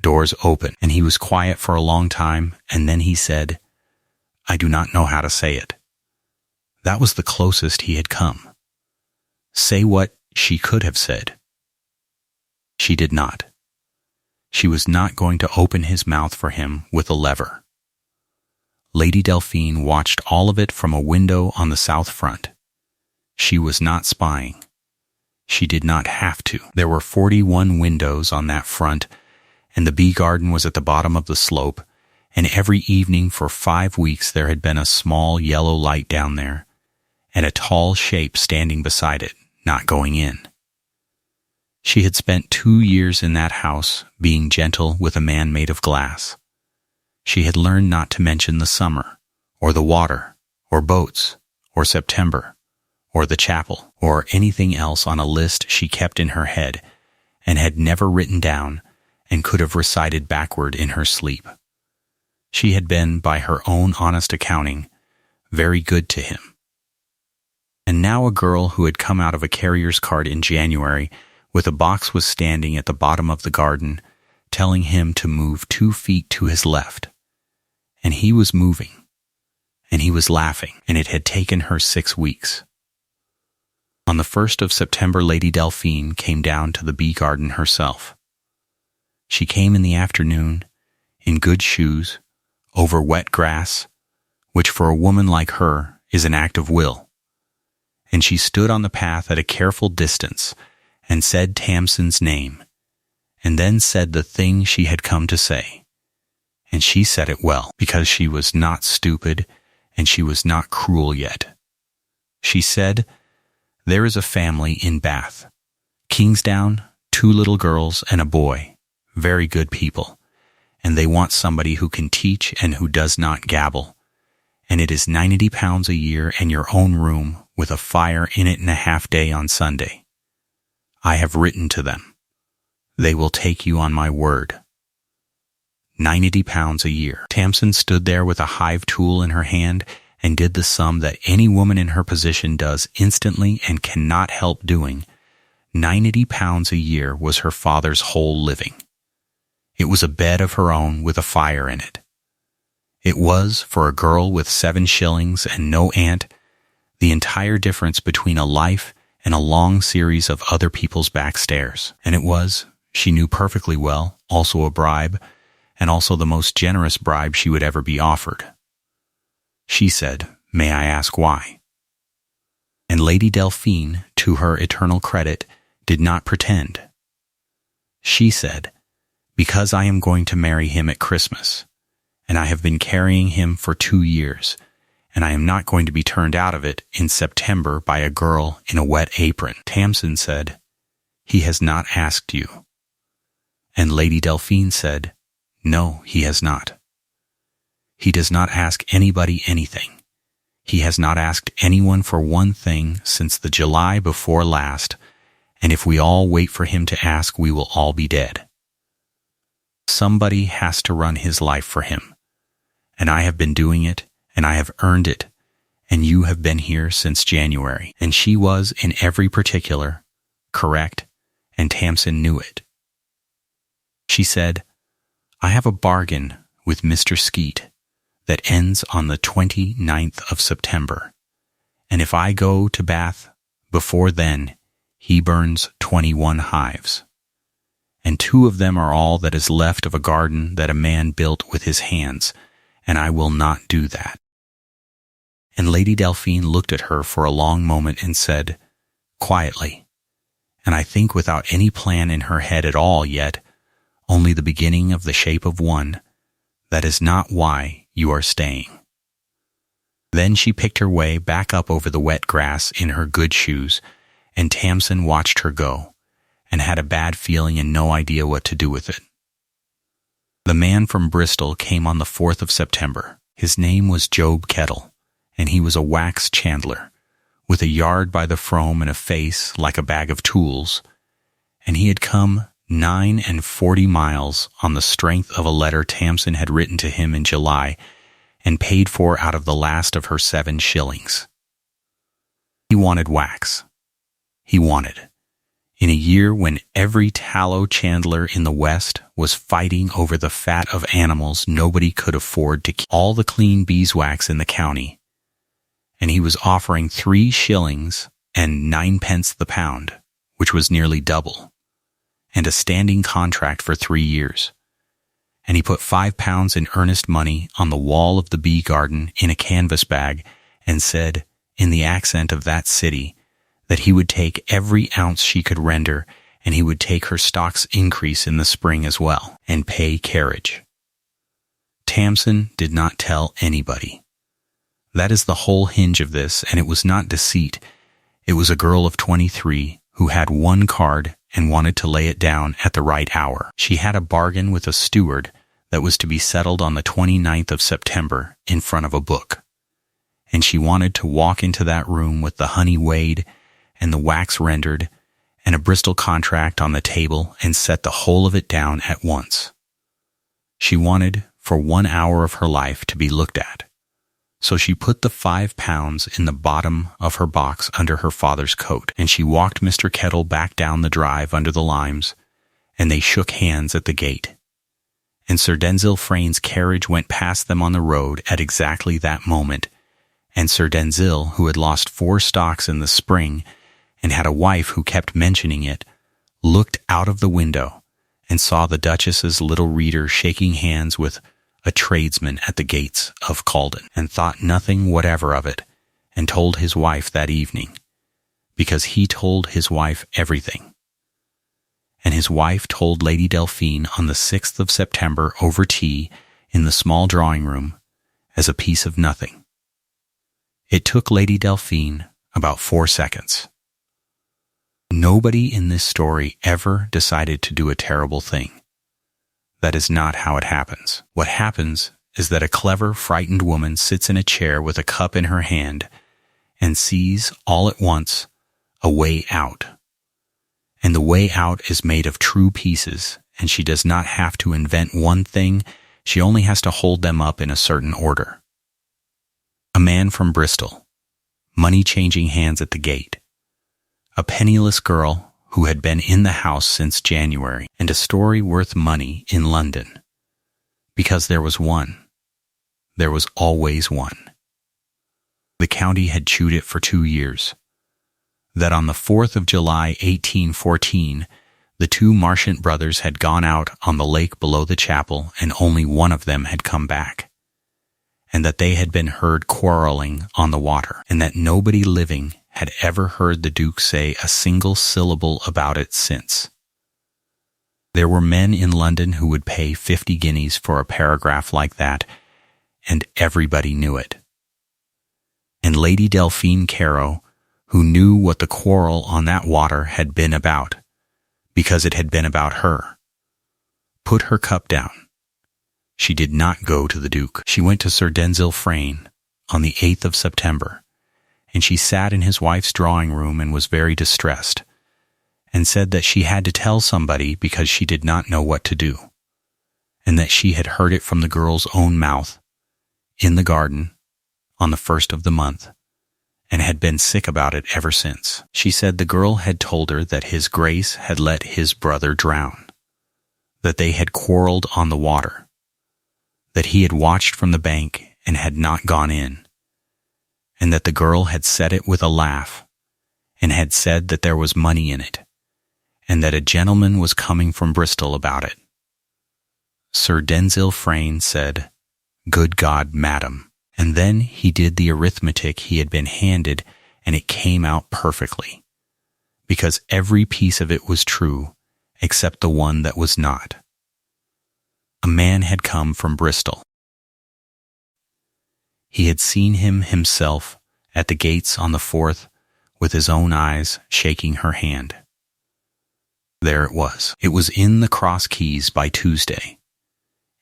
Doors open." And he was quiet for a long time, and then he said, "I do not know how to say it." That was the closest he had come. Say what she could have said. She did not. She was not going to open his mouth for him with a lever. Lady Delphine watched all of it from a window on the south front. She was not spying. She did not have to. There were 41 windows on that front, and the bee garden was at the bottom of the slope, and every evening for 5 weeks there had been a small yellow light down there, and a tall shape standing beside it, not going in. She had spent 2 years in that house, being gentle with a man made of glass. She had learned not to mention the summer, or the water, or boats, or September, or the chapel, or anything else on a list she kept in her head, and had never written down, and could have recited backward in her sleep. She had been, by her own honest accounting, very good to him. And now a girl who had come out of a carrier's cart in January with a box was standing at the bottom of the garden, telling him to move 2 feet to his left. And he was moving, and he was laughing, and it had taken her 6 weeks. On the 1st of September, Lady Delphine came down to the bee garden herself. She came in the afternoon, in good shoes, over wet grass, which for a woman like her is an act of will. And she stood on the path at a careful distance, and said Tamsin's name, and then said the thing she had come to say. and she said it well, because she was not stupid and she was not cruel yet. She said, "There is a family in Bath. Kingsdown, 2 little girls and a boy, very good people, and they want somebody who can teach and who does not gabble. And it is £90 a year and your own room with a fire in it and a half day on Sunday. I have written to them. They will take you on my word. £90 a year." Tamsin stood there with a hive tool in her hand and did the sum that any woman in her position does instantly and cannot help doing. £90 a year was her father's whole living. It was a bed of her own with a fire in it. It was, for a girl with 7 shillings and no aunt, the entire difference between a life and a long series of other people's back stairs. And it was, she knew perfectly well, also a bribe, and also the most generous bribe she would ever be offered. She said, "May I ask why?" And Lady Delphine, to her eternal credit, did not pretend. She said, "Because I am going to marry him at Christmas, and I have been carrying him for 2 years, and I am not going to be turned out of it in September by a girl in a wet apron." Tamsin said, "He has not asked you." And Lady Delphine said, "No, he has not. He does not ask anybody anything. He has not asked anyone for one thing since the July before last, and if we all wait for him to ask, we will all be dead. Somebody has to run his life for him, and I have been doing it, and I have earned it, and you have been here since January." And she was, in every particular, correct, and Tamsin knew it. She said, "I have a bargain with Mr. Skeet that ends on the 29th of September, and if I go to Bath before then, he burns 21 hives. And 2 of them are all that is left of a garden that a man built with his hands, and I will not do that." And Lady Delphine looked at her for a long moment and said, quietly, and I think without any plan in her head at all yet, only the beginning of the shape of one, "That is not why you are staying." Then she picked her way back up over the wet grass in her good shoes, and Tamsin watched her go, and had a bad feeling and no idea what to do with it. The man from Bristol came on the 4th of September. His name was Job Kettle, and he was a wax chandler, with a yard by the Frome and a face like a bag of tools, and he had come 49 miles on the strength of a letter Tamsin had written to him in July and paid for out of the last of her 7 shillings. He wanted wax. He wanted, in a year when every tallow chandler in the West was fighting over the fat of animals nobody could afford to keep, all the clean beeswax in the county, and he was offering 3 shillings and 9 pence the pound, which was nearly double, and a standing contract for 3 years. And he put £5 in earnest money on the wall of the bee garden in a canvas bag and said, in the accent of that city, that he would take every ounce she could render, and he would take her stock's increase in the spring as well, and pay carriage. Tamsin did not tell anybody. That is the whole hinge of this, and it was not deceit. It was a girl of 23 who had 1 card and wanted to lay it down at the right hour. She had a bargain with a steward that was to be settled on the 29th of September in front of a book, and she wanted to walk into that room with the honey weighed and the wax rendered, and a Bristol contract on the table and set the whole of it down at once. She wanted, for 1 hour of her life, to be looked at. So she put the £5 in the bottom of her box under her father's coat, and she walked Mr. Kettle back down the drive under the limes, and they shook hands at the gate. And Sir Denzil Frayn's carriage went past them on the road at exactly that moment, and Sir Denzil, who had lost 4 stocks in the spring, and had a wife who kept mentioning it, looked out of the window and saw the Duchess's little reader shaking hands with a tradesman at the gates of Calden, and thought nothing whatever of it, and told his wife that evening, because he told his wife everything. And his wife told Lady Delphine on the 6th of September over tea in the small drawing room as a piece of nothing. It took Lady Delphine about 4 seconds. Nobody in this story ever decided to do a terrible thing. That is not how it happens. What happens is that a clever, frightened woman sits in a chair with a cup in her hand and sees, all at once, a way out. And the way out is made of true pieces, and she does not have to invent one thing, she only has to hold them up in a certain order. A man from Bristol, money changing hands at the gate. A penniless girl who had been in the house since January, and a story worth money in London. Because there was one. There was always one. The county had chewed it for 2 years. That on the 4th of July, 1814, the 2 Marchant brothers had gone out on the lake below the chapel and only one of them had come back. And that they had been heard quarreling on the water, and that nobody living had ever heard the Duke say a single syllable about it since. There were men in London who would pay 50 guineas for a paragraph like that, and everybody knew it. And Lady Delphine Carew, who knew what the quarrel on that water had been about, because it had been about her, put her cup down. She did not go to the Duke. She went to Sir Denzil Frayne on the 8th of September, and she sat in his wife's drawing room and was very distressed, and said that she had to tell somebody because she did not know what to do, and that she had heard it from the girl's own mouth, in the garden, on the 1st of the month, and had been sick about it ever since. She said the girl had told her that his Grace had let his brother drown, that they had quarreled on the water, that he had watched from the bank and had not gone in, and that the girl had said it with a laugh, and had said that there was money in it, and that a gentleman was coming from Bristol about it. Sir Denzil Frayne said, "Good God, madam." And then he did the arithmetic he had been handed, and it came out perfectly, because every piece of it was true, except the one that was not. A man had come from Bristol. He had seen him himself at the gates on the 4th, with his own eyes, shaking her hand. There it was. It was in the Cross Keys by Tuesday,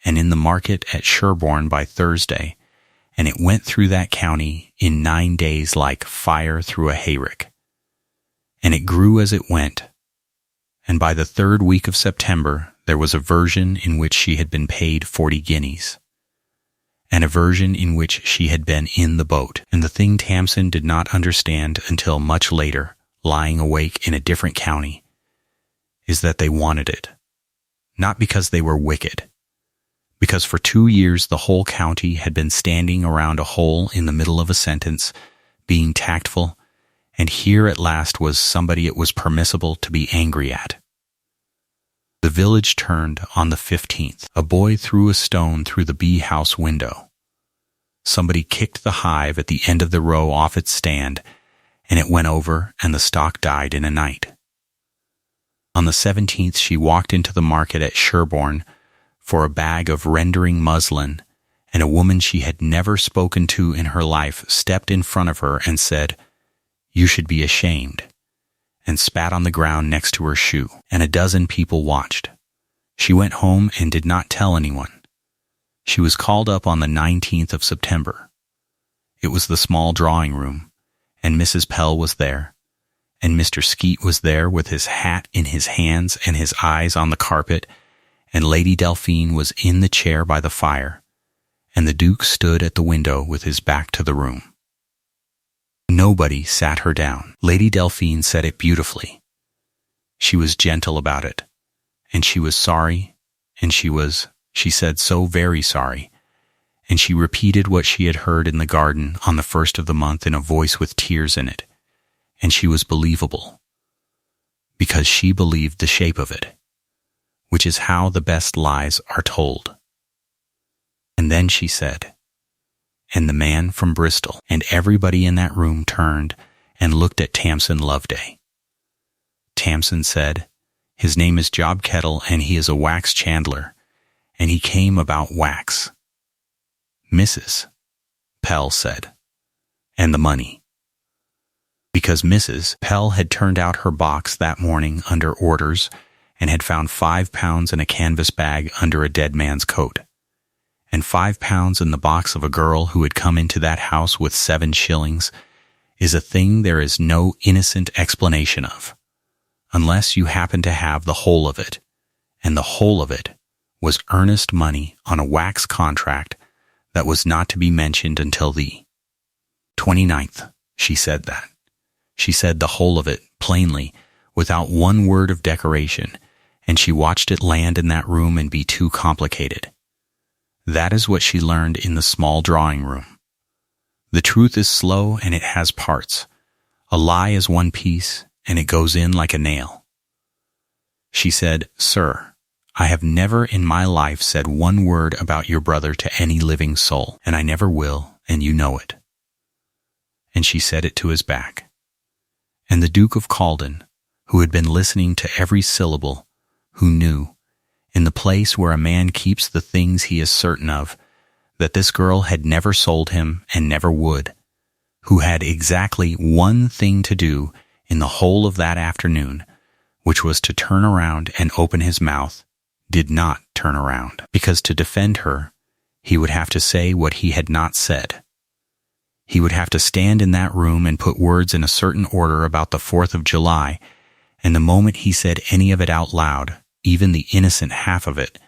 and in the market at Sherborne by Thursday, and it went through that county in 9 days like fire through a hayrick. And it grew as it went, and by the 3rd week of September there was a version in which she had been paid 40 guineas, and a version in which she had been in the boat, and the thing Tamsin did not understand until much later, lying awake in a different county, is that they wanted it, not because they were wicked, because for 2 years the whole county had been standing around a hole in the middle of a sentence, being tactful, and here at last was somebody it was permissible to be angry at. The village turned on the 15th. A boy threw a stone through the bee-house window. Somebody kicked the hive at the end of the row off its stand, and it went over, and the stock died in a night. On the 17th she walked into the market at Sherborne for a bag of rendering muslin, and a woman she had never spoken to in her life stepped in front of her and said, "You should be ashamed," and spat on the ground next to her shoe, and a dozen people watched. She went home and did not tell anyone. She was called up on the 19th of September. It was the small drawing room, and Mrs. Pell was there, and Mr. Skeet was there with his hat in his hands and his eyes on the carpet, and Lady Delphine was in the chair by the fire, and the Duke stood at the window with his back to the room. Nobody sat her down. Lady Delphine said it beautifully. She was gentle about it, and she was sorry, and she said so very sorry, and she repeated what she had heard in the garden on the 1st of the month in a voice with tears in it, and she was believable, because she believed the shape of it, which is how the best lies are told. And then she said, "And the man from Bristol," and everybody in that room turned and looked at Tamsin Loveday. Tamsin said, "His name is Job Kettle, and he is a wax chandler, and he came about wax." Mrs. Pell said. And the money. Because Mrs. Pell had turned out her box that morning under orders and had found £5 in a canvas bag under a dead man's coat, and £5 in the box of a girl who had come into that house with 7 shillings, is a thing there is no innocent explanation of, unless you happen to have the whole of it, and the whole of it was earnest money on a wax contract that was not to be mentioned until the 29th. She said that. She said the whole of it, plainly, without one word of decoration, and she watched it land in that room and be too complicated. That is what she learned in the small drawing room. The truth is slow and it has parts. A lie is one piece, and it goes in like a nail. She said, "Sir, I have never in my life said one word about your brother to any living soul, and I never will, and you know it." And she said it to his back. And the Duke of Calden, who had been listening to every syllable, who knew, in the place where a man keeps the things he is certain of, that this girl had never sold him and never would, who had exactly one thing to do in the whole of that afternoon, which was to turn around and open his mouth, did not turn around, because to defend her, he would have to say what he had not said. He would have to stand in that room and put words in a certain order about the 4th of July, and the moment he said any of it out loud, even the innocent half of it,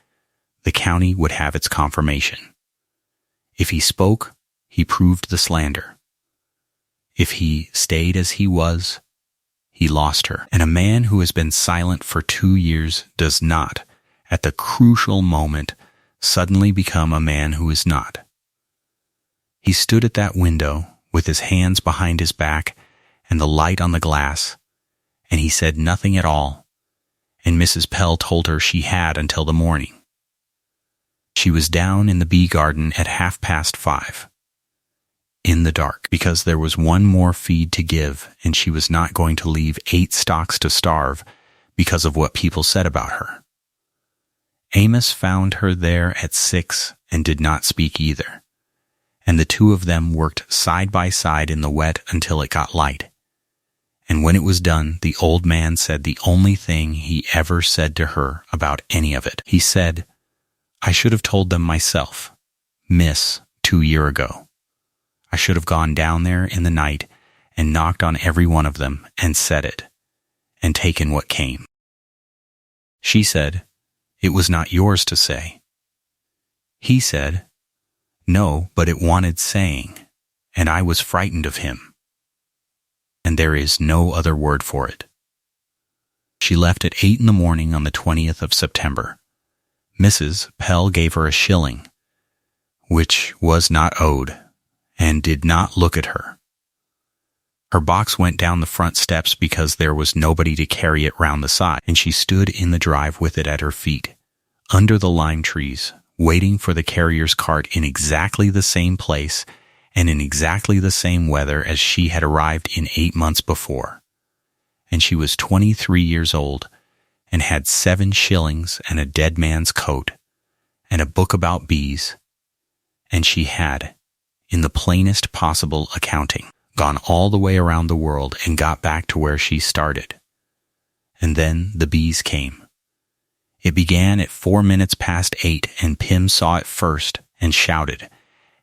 the county would have its confirmation. If he spoke, he proved the slander. If he stayed as he was, he lost her. And a man who has been silent for 2 years does not, at the crucial moment, suddenly become a man who is not. He stood at that window with his hands behind his back and the light on the glass, and he said nothing at all, and Mrs. Pell told her she had until the morning. She was down in the bee garden at 5:30, in the dark, because there was one more feed to give, and she was not going to leave 8 stocks to starve because of what people said about her. Amos found her there at 6 and did not speak either, and the two of them worked side by side in the wet until it got light. And when it was done, the old man said the only thing he ever said to her about any of it. He said, "I should have told them myself, miss, 2 years ago. I should have gone down there in the night and knocked on every one of them and said it, and taken what came." She said, "It was not yours to say." He said, "No, but it wanted saying, and I was frightened of him." And there is no other word for it. She left at 8 in the morning on the 20th of September. Mrs. Pell gave her a shilling, which was not owed, and did not look at her. Her box went down the front steps because there was nobody to carry it round the side, and she stood in the drive with it at her feet, under the lime trees, waiting for the carrier's cart in exactly the same place and in exactly the same weather as she had arrived in 8 months before. And she was 23 years old, and had 7 shillings and a dead man's coat, and a book about bees, and she had, in the plainest possible accounting, gone all the way around the world and got back to where she started. And then the bees came. It began at 4 minutes past 8, and Pim saw it first and shouted,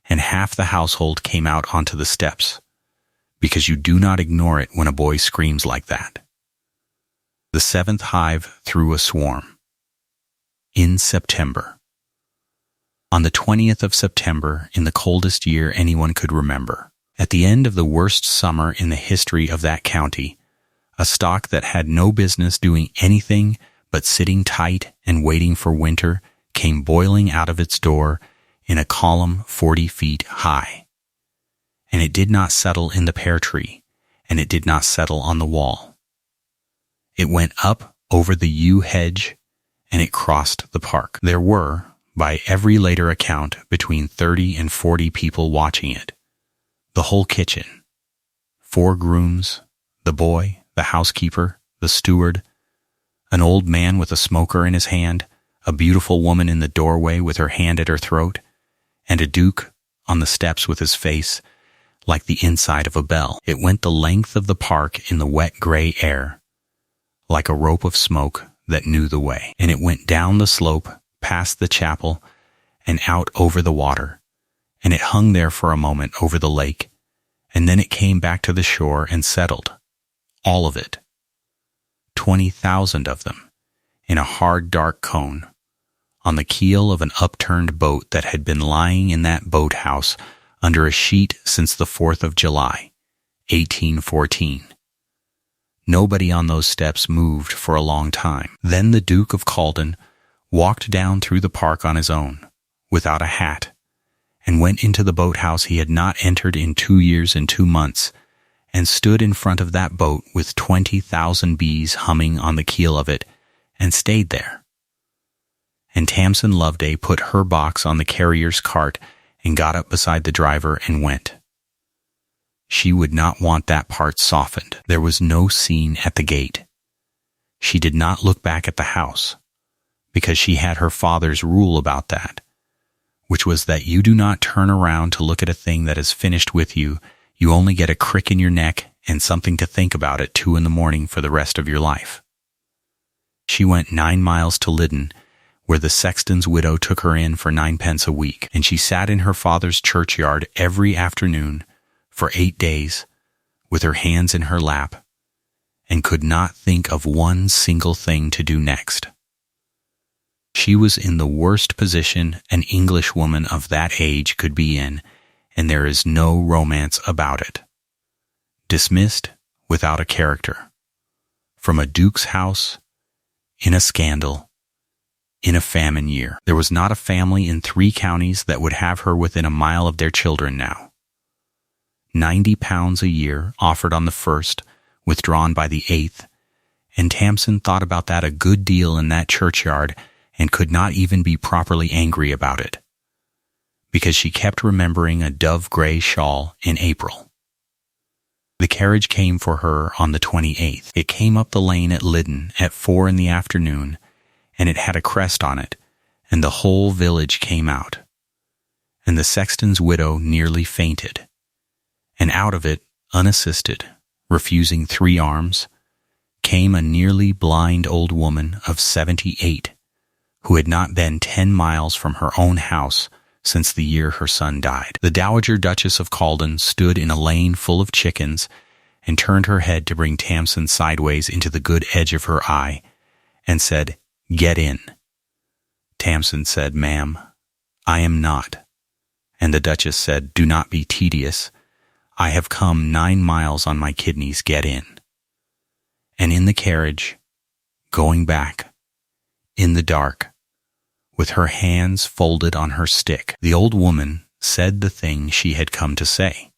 and half the household came out onto the steps, because you do not ignore it when a boy screams like that. The 7th hive threw a swarm. In September. On the 20th of September, in the coldest year anyone could remember, at the end of the worst summer in the history of that county, a stock that had no business doing anything but sitting tight and waiting for winter came boiling out of its door in a column 40 feet high. And it did not settle in the pear tree, and it did not settle on the wall. It went up over the yew hedge, and it crossed the park. There were, by every later account, between 30 and 40 people watching it. The whole kitchen, 4 grooms, the boy, the housekeeper, the steward, an old man with a smoker in his hand, a beautiful woman in the doorway with her hand at her throat, and a duke, on the steps with his face like the inside of a bell. It went the length of the park in the wet gray air, like a rope of smoke that knew the way. And it went down the slope, past the chapel, and out over the water. And it hung there for a moment over the lake, and then it came back to the shore and settled. All of it. 20,000 of them, in a hard, dark cone, on the keel of an upturned boat that had been lying in that boathouse under a sheet since the 4th of July, 1814. Nobody on those steps moved for a long time. Then the Duke of Calden walked down through the park on his own, without a hat, and went into the boathouse he had not entered in 2 years and 2 months, and stood in front of that boat with 20,000 bees humming on the keel of it, and stayed there. And Tamsin Loveday put her box on the carrier's cart and got up beside the driver and went. She would not want that part softened. There was no scene at the gate. She did not look back at the house, because she had her father's rule about that, which was that you do not turn around to look at a thing that is finished with you. You only get a crick in your neck and something to think about at 2 a.m. for the rest of your life. She went 9 miles to Lyddon, where the sexton's widow took her in for 9 pence a week, and she sat in her father's churchyard every afternoon for 8 days, with her hands in her lap, and could not think of one single thing to do next. She was in the worst position an Englishwoman of that age could be in, and there is no romance about it. Dismissed without a character, from a duke's house, in a scandal, in a famine year. There was not a family in 3 counties that would have her within a mile of their children now. £90 a year offered on the 1st, withdrawn by the 8th, and Tamsin thought about that a good deal in that churchyard and could not even be properly angry about it, because she kept remembering a dove-gray shawl in April. The carriage came for her on the 28th. It came up the lane at Lyddon at 4 p.m, and it had a crest on it, and the whole village came out. And the sexton's widow nearly fainted. And out of it, unassisted, refusing 3 arms, came a nearly blind old woman of 78, who had not been 10 miles from her own house since the year her son died. The Dowager Duchess of Calden stood in a lane full of chickens and turned her head to bring Tamsin sideways into the good edge of her eye, and said, "Get in." Tamsin said, "Ma'am, I am not." And the Duchess said, "Do not be tedious. I have come 9 miles on my kidneys. Get in." And in the carriage, going back, in the dark, with her hands folded on her stick, the old woman said the thing she had come to say.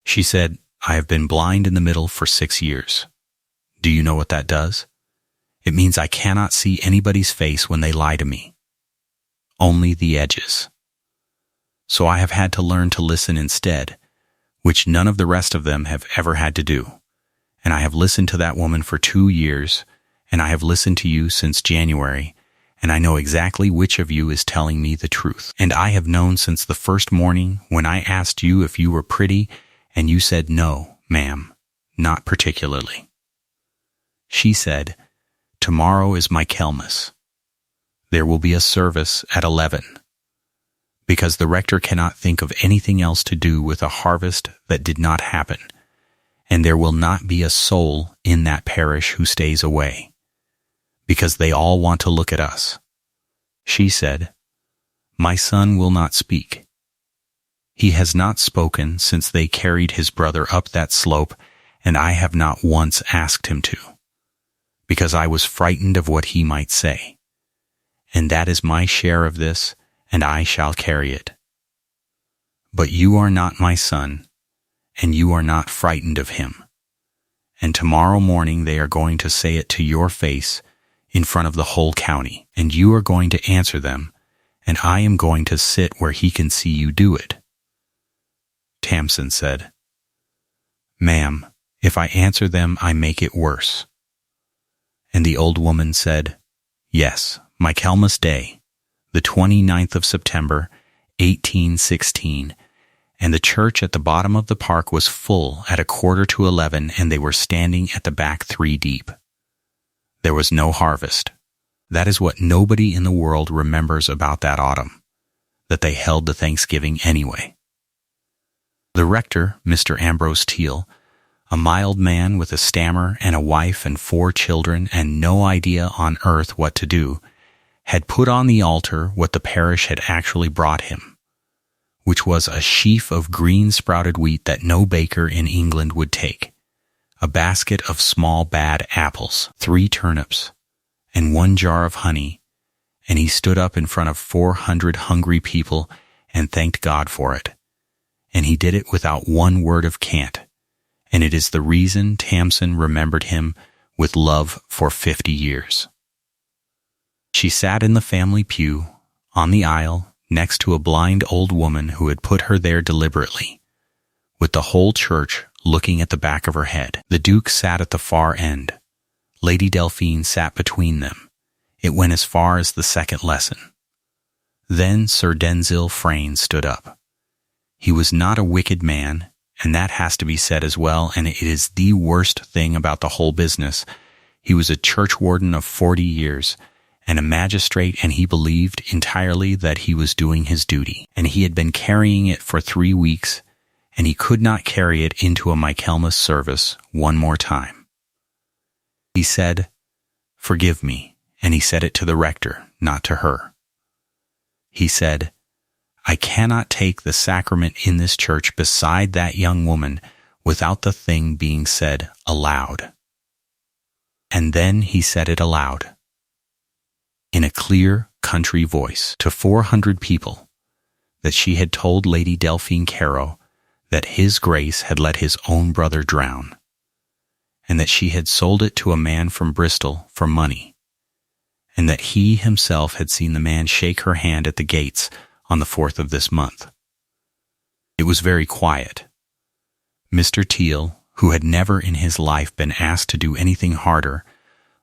She said, "I have been blind in the middle for 6 years. Do you know what that does? It means I cannot see anybody's face when they lie to me. Only the edges. So I have had to learn to listen instead, which none of the rest of them have ever had to do. And I have listened to that woman for 2 years, and I have listened to you since January, and I know exactly which of you is telling me the truth. And I have known since the first morning when I asked you if you were pretty, and you said no, ma'am, not particularly." She said, "Tomorrow is Michaelmas. There will be a service at 11, because the rector cannot think of anything else to do with a harvest that did not happen, and there will not be a soul in that parish who stays away, because they all want to look at us." She said, "My son will not speak. He has not spoken since they carried his brother up that slope, and I have not once asked him to, because I was frightened of what he might say. And that is my share of this, and I shall carry it. But you are not my son, and you are not frightened of him. And tomorrow morning they are going to say it to your face in front of the whole county, and you are going to answer them, and I am going to sit where he can see you do it." Tamsin said, "Ma'am, if I answer them, I make it worse." And the old woman said, "Yes, Michaelmas Day, the 29th of September, 1816, and the church at the bottom of the park was full at 11:45, and they were standing at the back 3 deep. There was no harvest. That is what nobody in the world remembers about that autumn, that they held the Thanksgiving anyway. The rector, Mr. Ambrose Teal, a mild man with a stammer and a wife and 4 children and no idea on earth what to do, had put on the altar what the parish had actually brought him, which was a sheaf of green sprouted wheat that no baker in England would take, a basket of small bad apples, 3 turnips, and 1 jar of honey, and he stood up in front of 400 hungry people and thanked God for it. And he did it without one word of cant, and it is the reason Tamsin remembered him with love for 50 years. She sat in the family pew, on the aisle, next to a blind old woman who had put her there deliberately, with the whole church looking at the back of her head. The Duke sat at the far end. Lady Delphine sat between them. It went as far as the second lesson. Then Sir Denzil Frayne stood up. He was not a wicked man, and that has to be said as well, and it is the worst thing about the whole business. He was a churchwarden of 40 years, and a magistrate, and he believed entirely that he was doing his duty, and he had been carrying it for 3 weeks, and he could not carry it into a Michaelmas service one more time. He said, "Forgive me," and he said it to the rector, not to her. He said, "I cannot take the sacrament in this church beside that young woman without the thing being said aloud." And then he said it aloud, in a clear country voice, to 400 people, that she had told Lady Delphine Carew that His Grace had let his own brother drown, and that she had sold it to a man from Bristol for money, and that he himself had seen the man shake her hand at the gates on the 4th of this month. It was very quiet. Mr. Teal, who had never in his life been asked to do anything harder,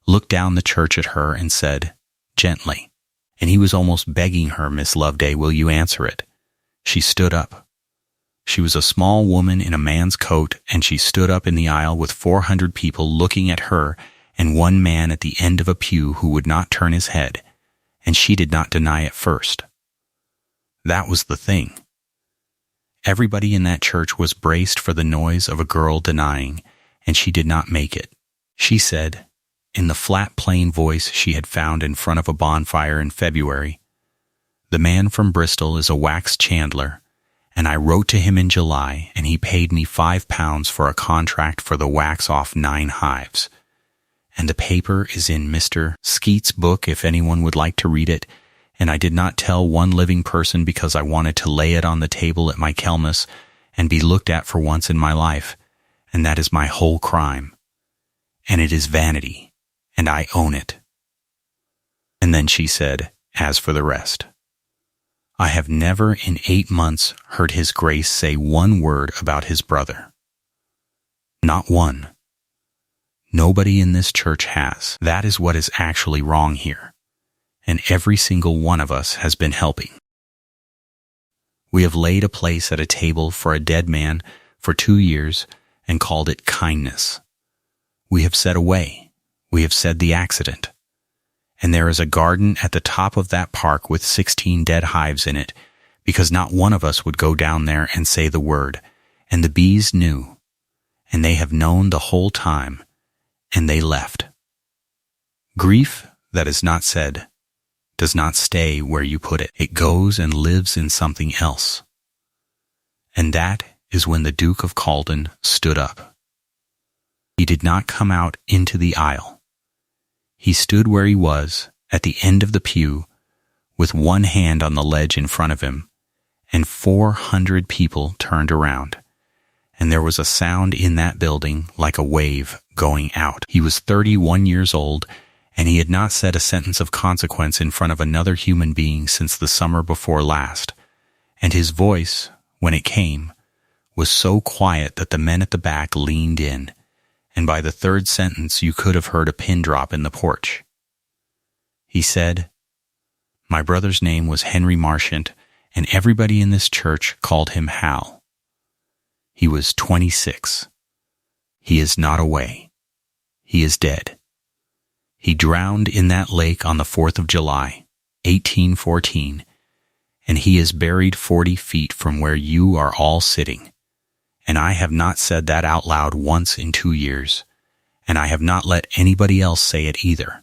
looked down the church at her and said, gently, and he was almost begging her, "Miss Loveday, will you answer it?" She stood up. She was a small woman in a man's coat, and she stood up in the aisle with 400 people looking at her and one man at the end of a pew who would not turn his head, and she did not deny it first. That was the thing. Everybody in that church was braced for the noise of a girl denying, and she did not make it. She said, in the flat, plain voice she had found in front of a bonfire in February, "The man from Bristol is a wax chandler, and I wrote to him in July, and he paid me £5 for a contract for the wax off 9 hives. And the paper is in Mr. Skeet's book if anyone would like to read it, and I did not tell one living person because I wanted to lay it on the table at Michaelmas and be looked at for once in my life, and that is my whole crime. And it is vanity, and I own it." And then she said, as for the rest, "I have never in 8 months heard His Grace say one word about his brother. Not one. Nobody in this church has. That is what is actually wrong here, and every single one of us has been helping. We have laid a place at a table for a dead man for 2 years and called it kindness. We have said away. We have said the accident. And there is a garden at the top of that park with 16 dead hives in it, because not one of us would go down there and say the word, and the bees knew, and they have known the whole time, and they left. Grief that is not said does not stay where you put it. It goes and lives in something else. And that is when the Duke of Calden stood up. He did not come out into the aisle. He stood where he was, at the end of the pew, with one hand on the ledge in front of him, and 400 people turned around, and there was a sound in that building like a wave going out. He was 31 years old, and he had not said a sentence of consequence in front of another human being since the summer before last, and his voice, when it came, was so quiet that the men at the back leaned in, and by the 3rd sentence you could have heard a pin drop in the porch. He said, "My brother's name was Henry Marchant, and everybody in this church called him Hal. He was 26. He is not away. He is dead. He drowned in that lake on the 4th of July, 1814, and he is buried 40 feet from where you are all sitting. And I have not said that out loud once in 2 years, and I have not let anybody else say it either.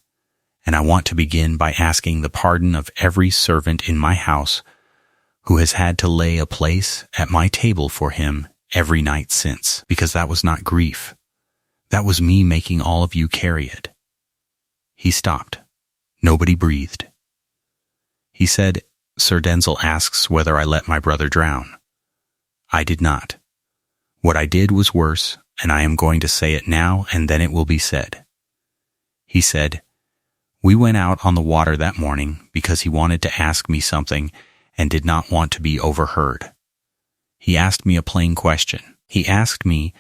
And I want to begin by asking the pardon of every servant in my house who has had to lay a place at my table for him every night since, because that was not grief. That was me making all of you carry it. He stopped. Nobody breathed. He said, Sir Denzil asks whether I let my brother drown. I did not. What I did was worse, and I am going to say it now, and then it will be said. He said, we went out on the water that morning because he wanted to ask me something and did not want to be overheard. He asked me a plain question. He asked me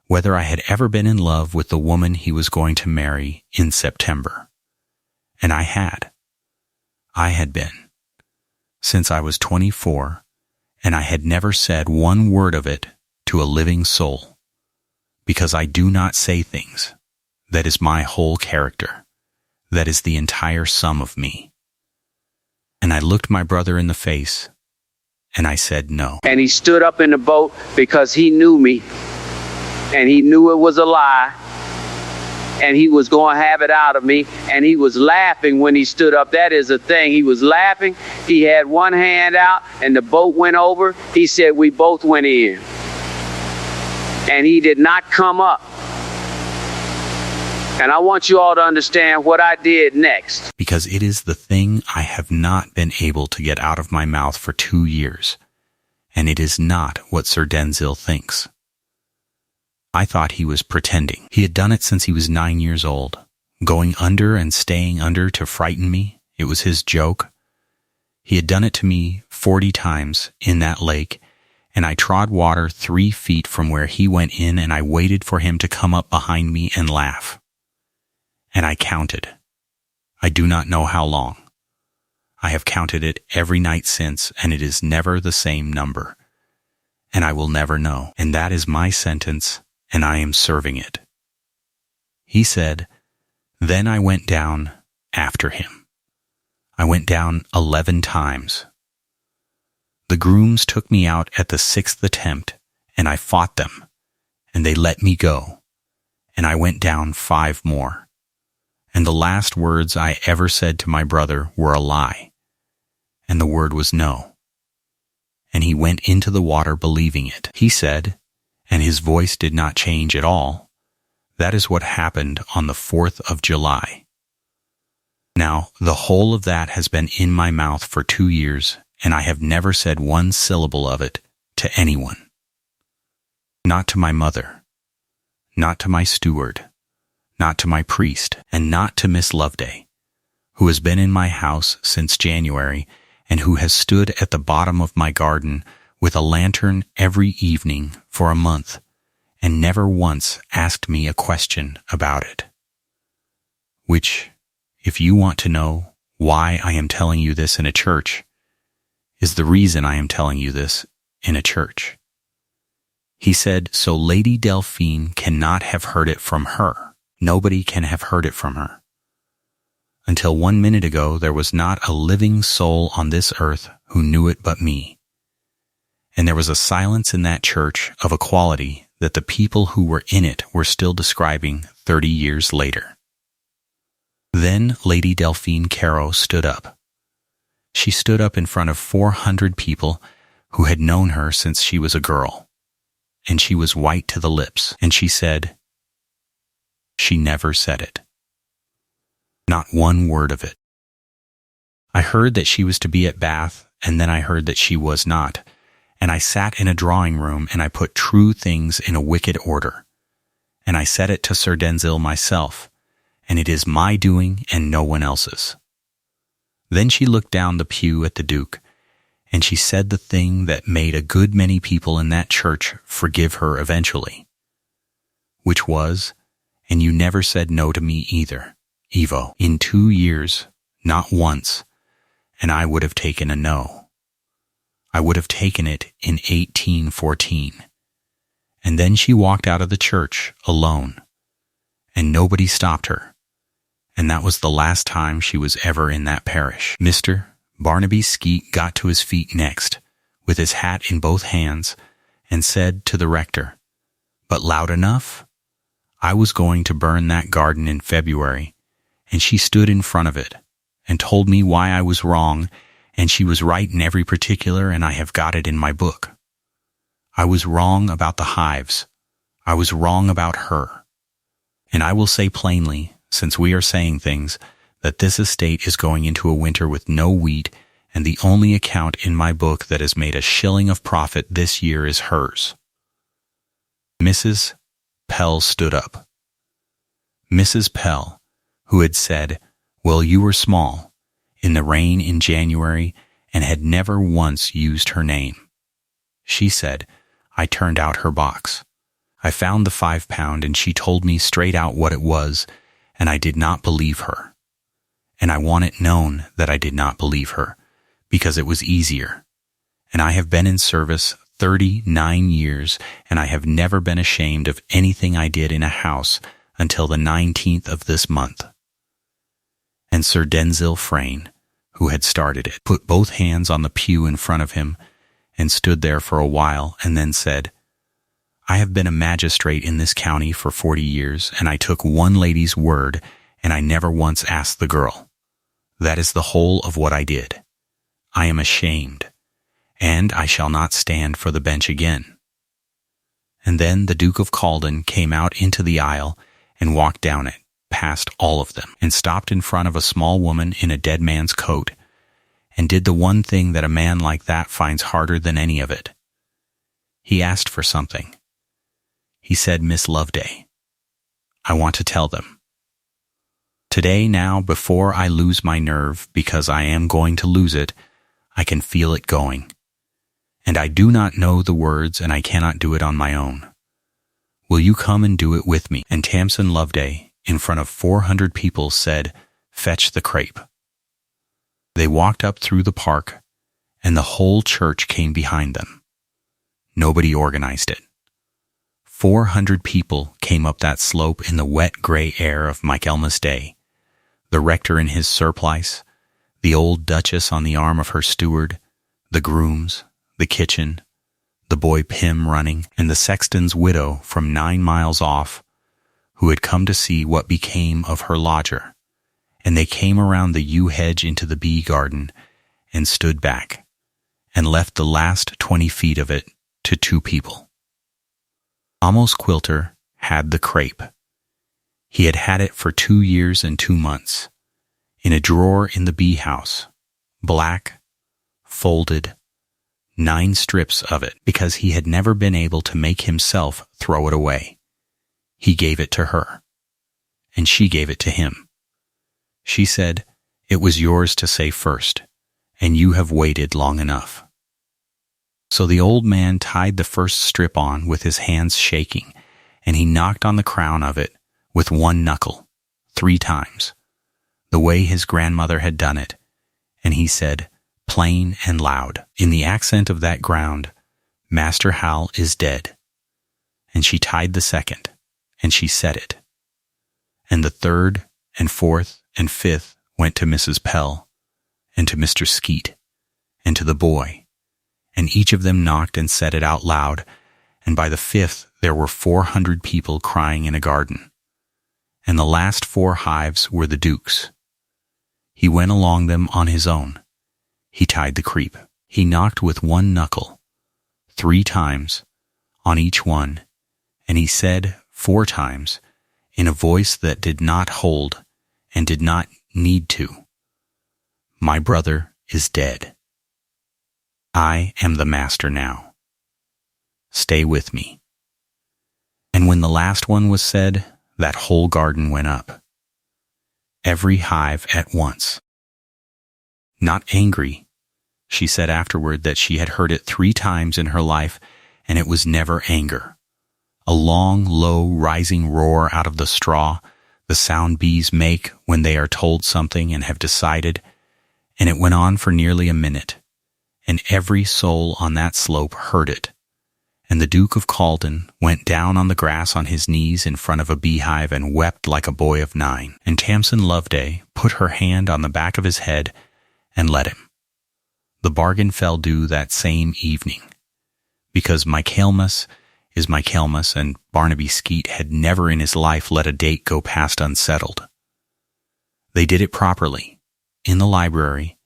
whether I had ever been in love with the woman he was going to marry in September. And I had. I had been. Since I was 24, and I had never said one word of it to a living soul, because I do not say things. That is my whole character. That is the entire sum of me. And I looked my brother in the face, and I said no. And he stood up in the boat because he knew me, and he knew it was a lie, and he was going to have it out of me, and he was laughing when he stood up. That is a thing. He was laughing. He had one hand out, and the boat went over. He said we both went in. And he did not come up. And I want you all to understand what I did next. Because it is the thing I have not been able to get out of my mouth for 2 years. And it is not what Sir Denzil thinks. I thought he was pretending. He had done it since he was 9 years old. Going under and staying under to frighten me. It was his joke. He had done it to me 40 times in that lake, and I trod water 3 feet from where he went in, and I waited for him to come up behind me and laugh. And I counted. I do not know how long. I have counted it every night since, and it is never the same number. And I will never know. And that is my sentence, and I am serving it. He said, then I went down after him. I went down 11 times. The grooms took me out at the 6th attempt, and I fought them, and they let me go. And I went down 5 more. And the last words I ever said to my brother were a lie. And the word was no. And he went into the water believing it. He said, and his voice did not change at all, that is what happened on the 4th of July. Now, the whole of that has been in my mouth for 2 years, and I have never said one syllable of it to anyone. Not to my mother, not to my steward, not to my priest, and not to Miss Loveday, who has been in my house since January, and who has stood at the bottom of my garden with a lantern every evening for a month, and never once asked me a question about it. Which, if you want to know why I am telling you this in a church, is the reason I am telling you this in a church. He said, so Lady Delphine cannot have heard it from her. Nobody can have heard it from her. Until 1 minute ago, there was not a living soul on this earth who knew it but me. And there was a silence in that church of a quality that the people who were in it were still describing 30 years later. Then Lady Delphine Caro stood up. She stood up in front of 400 people who had known her since she was a girl. And she was white to the lips, and she said, she never said it. Not one word of it. I heard that she was to be at Bath, and then I heard that she was not, and I sat in a drawing room and I put true things in a wicked order. And I said it to Sir Denzil myself, and it is my doing and no one else's. Then she looked down the pew at the Duke, and she said the thing that made a good many people in that church forgive her eventually, which was, and you never said no to me either, Ivo, in 2 years, not once, and I would have taken a no. I would have taken it in 1814. And then she walked out of the church alone, and nobody stopped her. And that was the last time she was ever in that parish. Mr. Barnaby Skeet got to his feet next, with his hat in both hands, and said to the rector, "But loud enough? I was going to burn that garden in February, and she stood in front of it, and told me why I was wrong, and she was right in every particular, and I have got it in my book. I was wrong about the hives. I was wrong about her. And I will say plainly, since we are saying things, that this estate is going into a winter with no wheat, and the only account in my book that has made a shilling of profit this year is hers." Mrs. Pell stood up. Mrs. Pell, who had said, "Well, you were small," in the rain in January, and had never once used her name. She said, "I turned out her box. I found the £5, and she told me straight out what it was, and I did not believe her. And I want it known that I did not believe her, because it was easier. And I have been in service 39 years, and I have never been ashamed of anything I did in a house until the 19th of this month." And Sir Denzil Frayne, who had started it, put both hands on the pew in front of him, and stood there for a while, and then said, "I have been a magistrate in this county for 40 years, and I took one lady's word, and I never once asked the girl. That is the whole of what I did. I am ashamed, and I shall not stand for the bench again." And then the Duke of Calden came out into the aisle and walked down it, past all of them, and stopped in front of a small woman in a dead man's coat, and did the one thing that a man like that finds harder than any of it. He asked for something. He said, "Miss Loveday, I want to tell them. Today now, before I lose my nerve, because I am going to lose it, I can feel it going. And I do not know the words, and I cannot do it on my own. Will you come and do it with me?" And Tamsin Loveday, in front of 400 people, said, "Fetch the crepe." They walked up through the park, and the whole church came behind them. Nobody organized it. 400 people came up that slope in the wet gray air of Michaelmas Day, the rector in his surplice, the old duchess on the arm of her steward, the grooms, the kitchen, the boy Pym running, and the sexton's widow from 9 miles off, who had come to see what became of her lodger. And they came around the yew hedge into the bee garden, and stood back, and left the last 20 feet of it to 2 people. Amos Quilter had the crepe. He had had it for 2 years and 2 months, in a drawer in the bee house, black, folded, 9 strips of it, because he had never been able to make himself throw it away. He gave it to her, and she gave it to him. She said, "It was yours to say first, and you have waited long enough." So the old man tied the first strip on with his hands shaking, and he knocked on the crown of it with 1 knuckle 3 times, the way his grandmother had done it, and he said, plain and loud, in the accent of that ground, "Master Hal is dead." And she tied the second, and she said it. And the third and fourth and fifth went to Mrs. Pell, and to Mr. Skeet, and to the boy, and each of them knocked and said it out loud, and by the 5th there were 400 people crying in a garden. And the last 4 hives were the Duke's. He went along them on his own. He tied the creep. He knocked with 1 knuckle, 3 times, on each one, and he said 4 times, in a voice that did not hold and did not need to, "My brother is dead. I am the master now. Stay with me." And when the last one was said, that whole garden went up. Every hive at once. Not angry. She said afterward that she had heard it 3 times in her life, and it was never anger. A long, low, rising roar out of the straw, the sound bees make when they are told something and have decided, and it went on for nearly a minute, and every soul on that slope heard it. And the Duke of Calden went down on the grass on his knees in front of a beehive and wept like a boy of 9. And Tamsin Loveday put her hand on the back of his head and let him. The bargain fell due that same evening, because Michaelmas is Michaelmas, and Barnaby Skeet had never in his life let a date go past unsettled. They did it properly, in the library,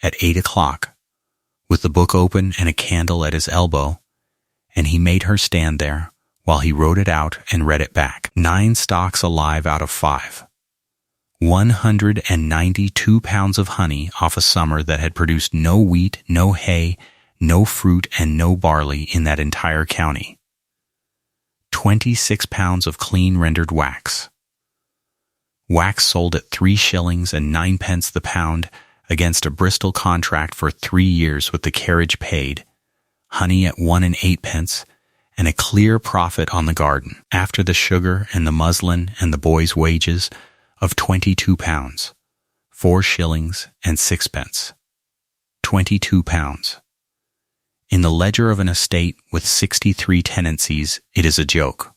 at 8 o'clock, with the book open and a candle at his elbow, and he made her stand there while he wrote it out and read it back. 9 stocks alive out of 5. 192 pounds of honey off a summer that had produced no wheat, no hay, no fruit, and no barley in that entire county. 26 pounds of clean rendered wax. Wax sold at 3 shillings and 9 pence the pound against a Bristol contract for 3 years with the carriage paid, honey at 1 and 8 pence, and a clear profit on the garden, after the sugar and the muslin and the boys' wages, of 22 pounds, 4 shillings and 6 pence. 22 pounds. In the ledger of an estate with 63 tenancies, it is a joke,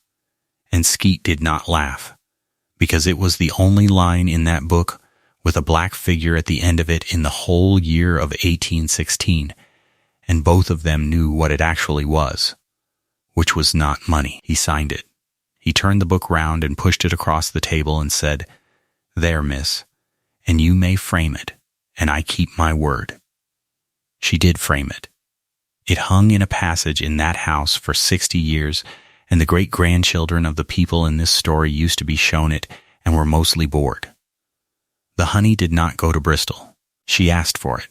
and Skeet did not laugh, because it was the only line in that book with a black figure at the end of it in the whole year of 1816, and both of them knew what it actually was, which was not money. He signed it. He turned the book round and pushed it across the table and said, "There, miss, and you may frame it, and I keep my word." She did frame it. It hung in a passage in that house for 60 years, and the great-grandchildren of the people in this story used to be shown it and were mostly bored. The honey did not go to Bristol. She asked for it,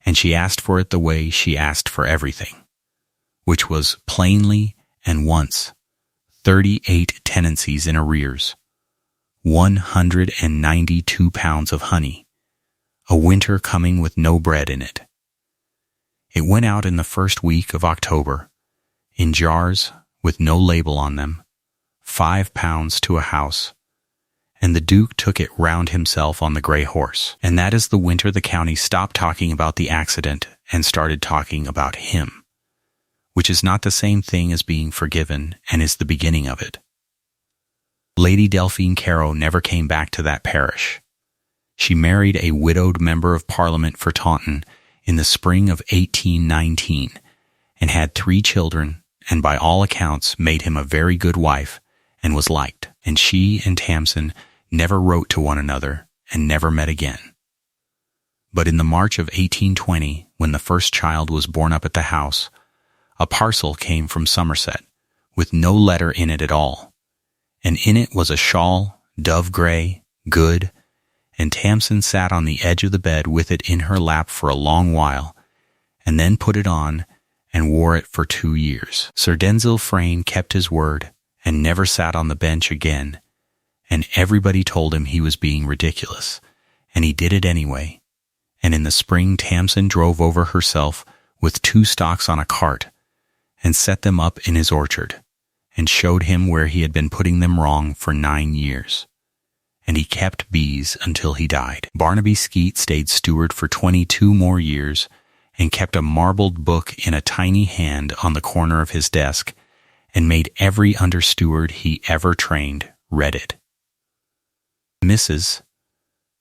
and she asked for it the way she asked for everything, which was plainly and once 38 tenancies in arrears, 192 pounds of honey, a winter coming with no bread in it. It went out in the first week of October, in jars with no label on them, 5 pounds to a house, and the Duke took it round himself on the gray horse. And that is the winter the county stopped talking about the accident and started talking about him, which is not the same thing as being forgiven and is the beginning of it. Lady Delphine Carew never came back to that parish. She married a widowed member of Parliament for Taunton in the spring of 1819, and had 3 children, and by all accounts made him a very good wife, and was liked. And she and Tamsin never wrote to one another, and never met again. But in the March of 1820, when the first child was born up at the house, a parcel came from Somerset, with no letter in it at all, and in it was a shawl, dove-gray, good, and Tamsin sat on the edge of the bed with it in her lap for a long while, and then put it on and wore it for 2 years. Sir Denzil Frayne kept his word and never sat on the bench again, and everybody told him he was being ridiculous, and he did it anyway. And in the spring Tamsin drove over herself with 2 stocks on a cart, and set them up in his orchard, and showed him where he had been putting them wrong for 9 years. And he kept bees until he died. Barnaby Skeet stayed steward for 22 more years, and kept a marbled book in a tiny hand on the corner of his desk, and made every under-steward he ever trained read it. Mrs.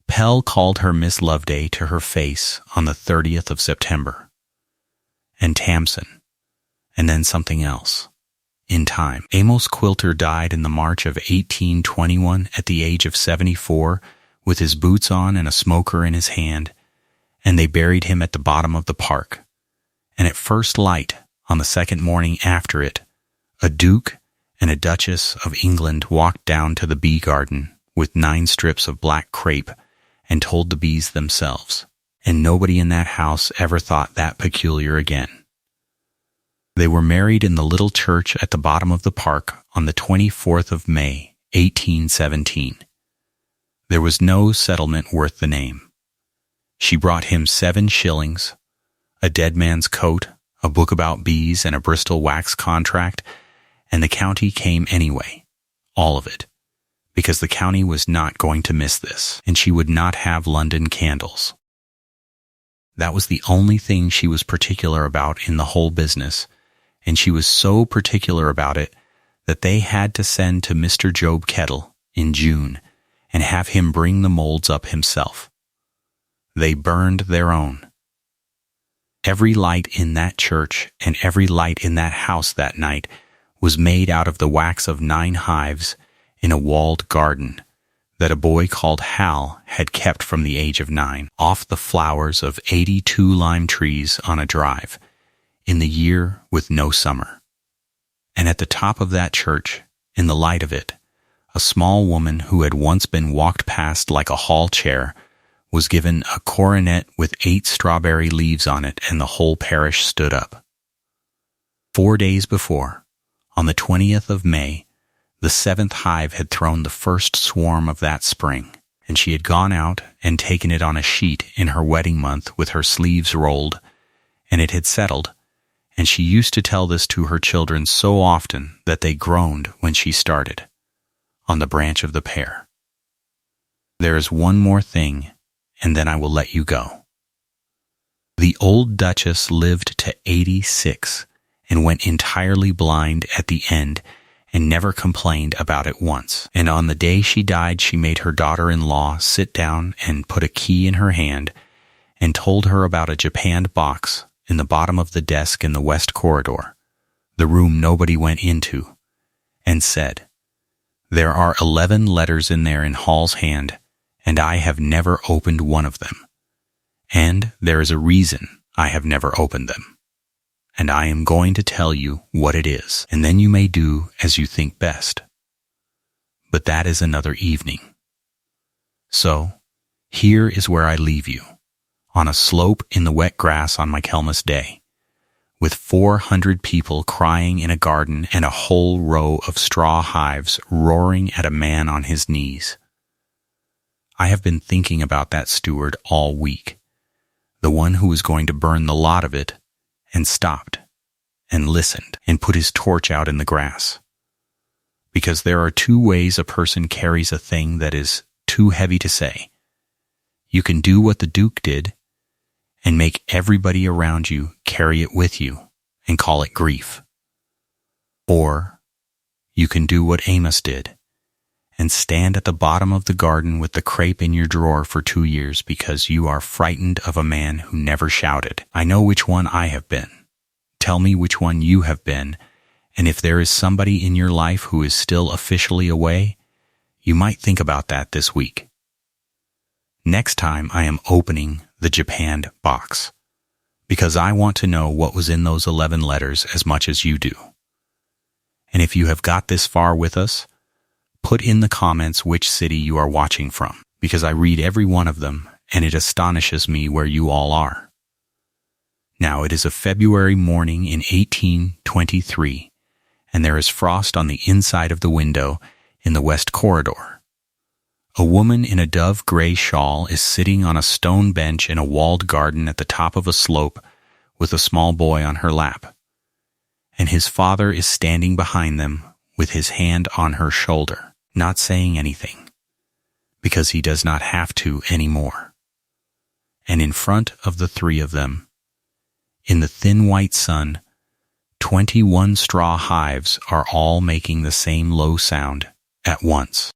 Pell called her Miss Loveday to her face on the 30th of September. And Tamsin, and then something else. In time. Amos Quilter died in the March of 1821 at the age of 74, with his boots on and a smoker in his hand, and they buried him at the bottom of the park. And at first light, on the second morning after it, a Duke and a Duchess of England walked down to the bee garden with 9 strips of black crape and told the bees themselves, and nobody in that house ever thought that peculiar again. They were married in the little church at the bottom of the park on the 24th of May, 1817. There was no settlement worth the name. She brought him 7 shillings, a dead man's coat, a book about bees, and a Bristol wax contract, and the county came anyway, all of it, because the county was not going to miss this, and she would not have London candles. That was the only thing she was particular about in the whole business, and she was so particular about it that they had to send to Mr. Job Kettle in June and have him bring the molds up himself. They burned their own. Every light in that church and every light in that house that night was made out of the wax of 9 hives in a walled garden that a boy called Hal had kept from the age of 9, off the flowers of 82 lime trees on a drive, in the year with no summer. And at the top of that church, in the light of it, a small woman who had once been walked past like a hall chair was given a coronet with 8 strawberry leaves on it, and the whole parish stood up. 4 days before, on the 20th of May, the 7th hive had thrown the first swarm of that spring, and she had gone out and taken it on a sheet in her wedding month with her sleeves rolled, and it had settled, and she used to tell this to her children so often that they groaned when she started, on the branch of the pear. There is one more thing, and then I will let you go. The old Duchess lived to 86 and went entirely blind at the end and never complained about it once. And on the day she died, she made her daughter-in-law sit down and put a key in her hand and told her about a japanned box in the bottom of the desk in the west corridor, the room nobody went into, and said, "There are 11 letters in there in Hall's hand, and I have never opened one of them. And there is a reason I have never opened them. And I am going to tell you what it is, and then you may do as you think best. But that is another evening. So, here is where I leave you, on a slope in the wet grass on Michaelmas Day, with 400 people crying in a garden and a whole row of straw hives roaring at a man on his knees. I have been thinking about that steward all week, the one who was going to burn the lot of it, and stopped, and listened, and put his torch out in the grass. Because there are 2 ways a person carries a thing that is too heavy to say. You can do what the Duke did, and make everybody around you carry it with you, and call it grief. Or you can do what Amos did, and stand at the bottom of the garden with the crepe in your drawer for 2 years because you are frightened of a man who never shouted. I know which one I have been. Tell me which one you have been, and if there is somebody in your life who is still officially away, you might think about that this week. Next time I am opening the japanned box, because I want to know what was in those 11 letters as much as you do. And if you have got this far with us, put in the comments which city you are watching from, because I read every one of them, and it astonishes me where you all are. Now it is a February morning in 1823, and there is frost on the inside of the window in the west corridor. A woman in a dove-gray shawl is sitting on a stone bench in a walled garden at the top of a slope with a small boy on her lap, and his father is standing behind them with his hand on her shoulder, not saying anything, because he does not have to anymore. And in front of the 3 of them, in the thin white sun, 21 straw hives are all making the same low sound at once.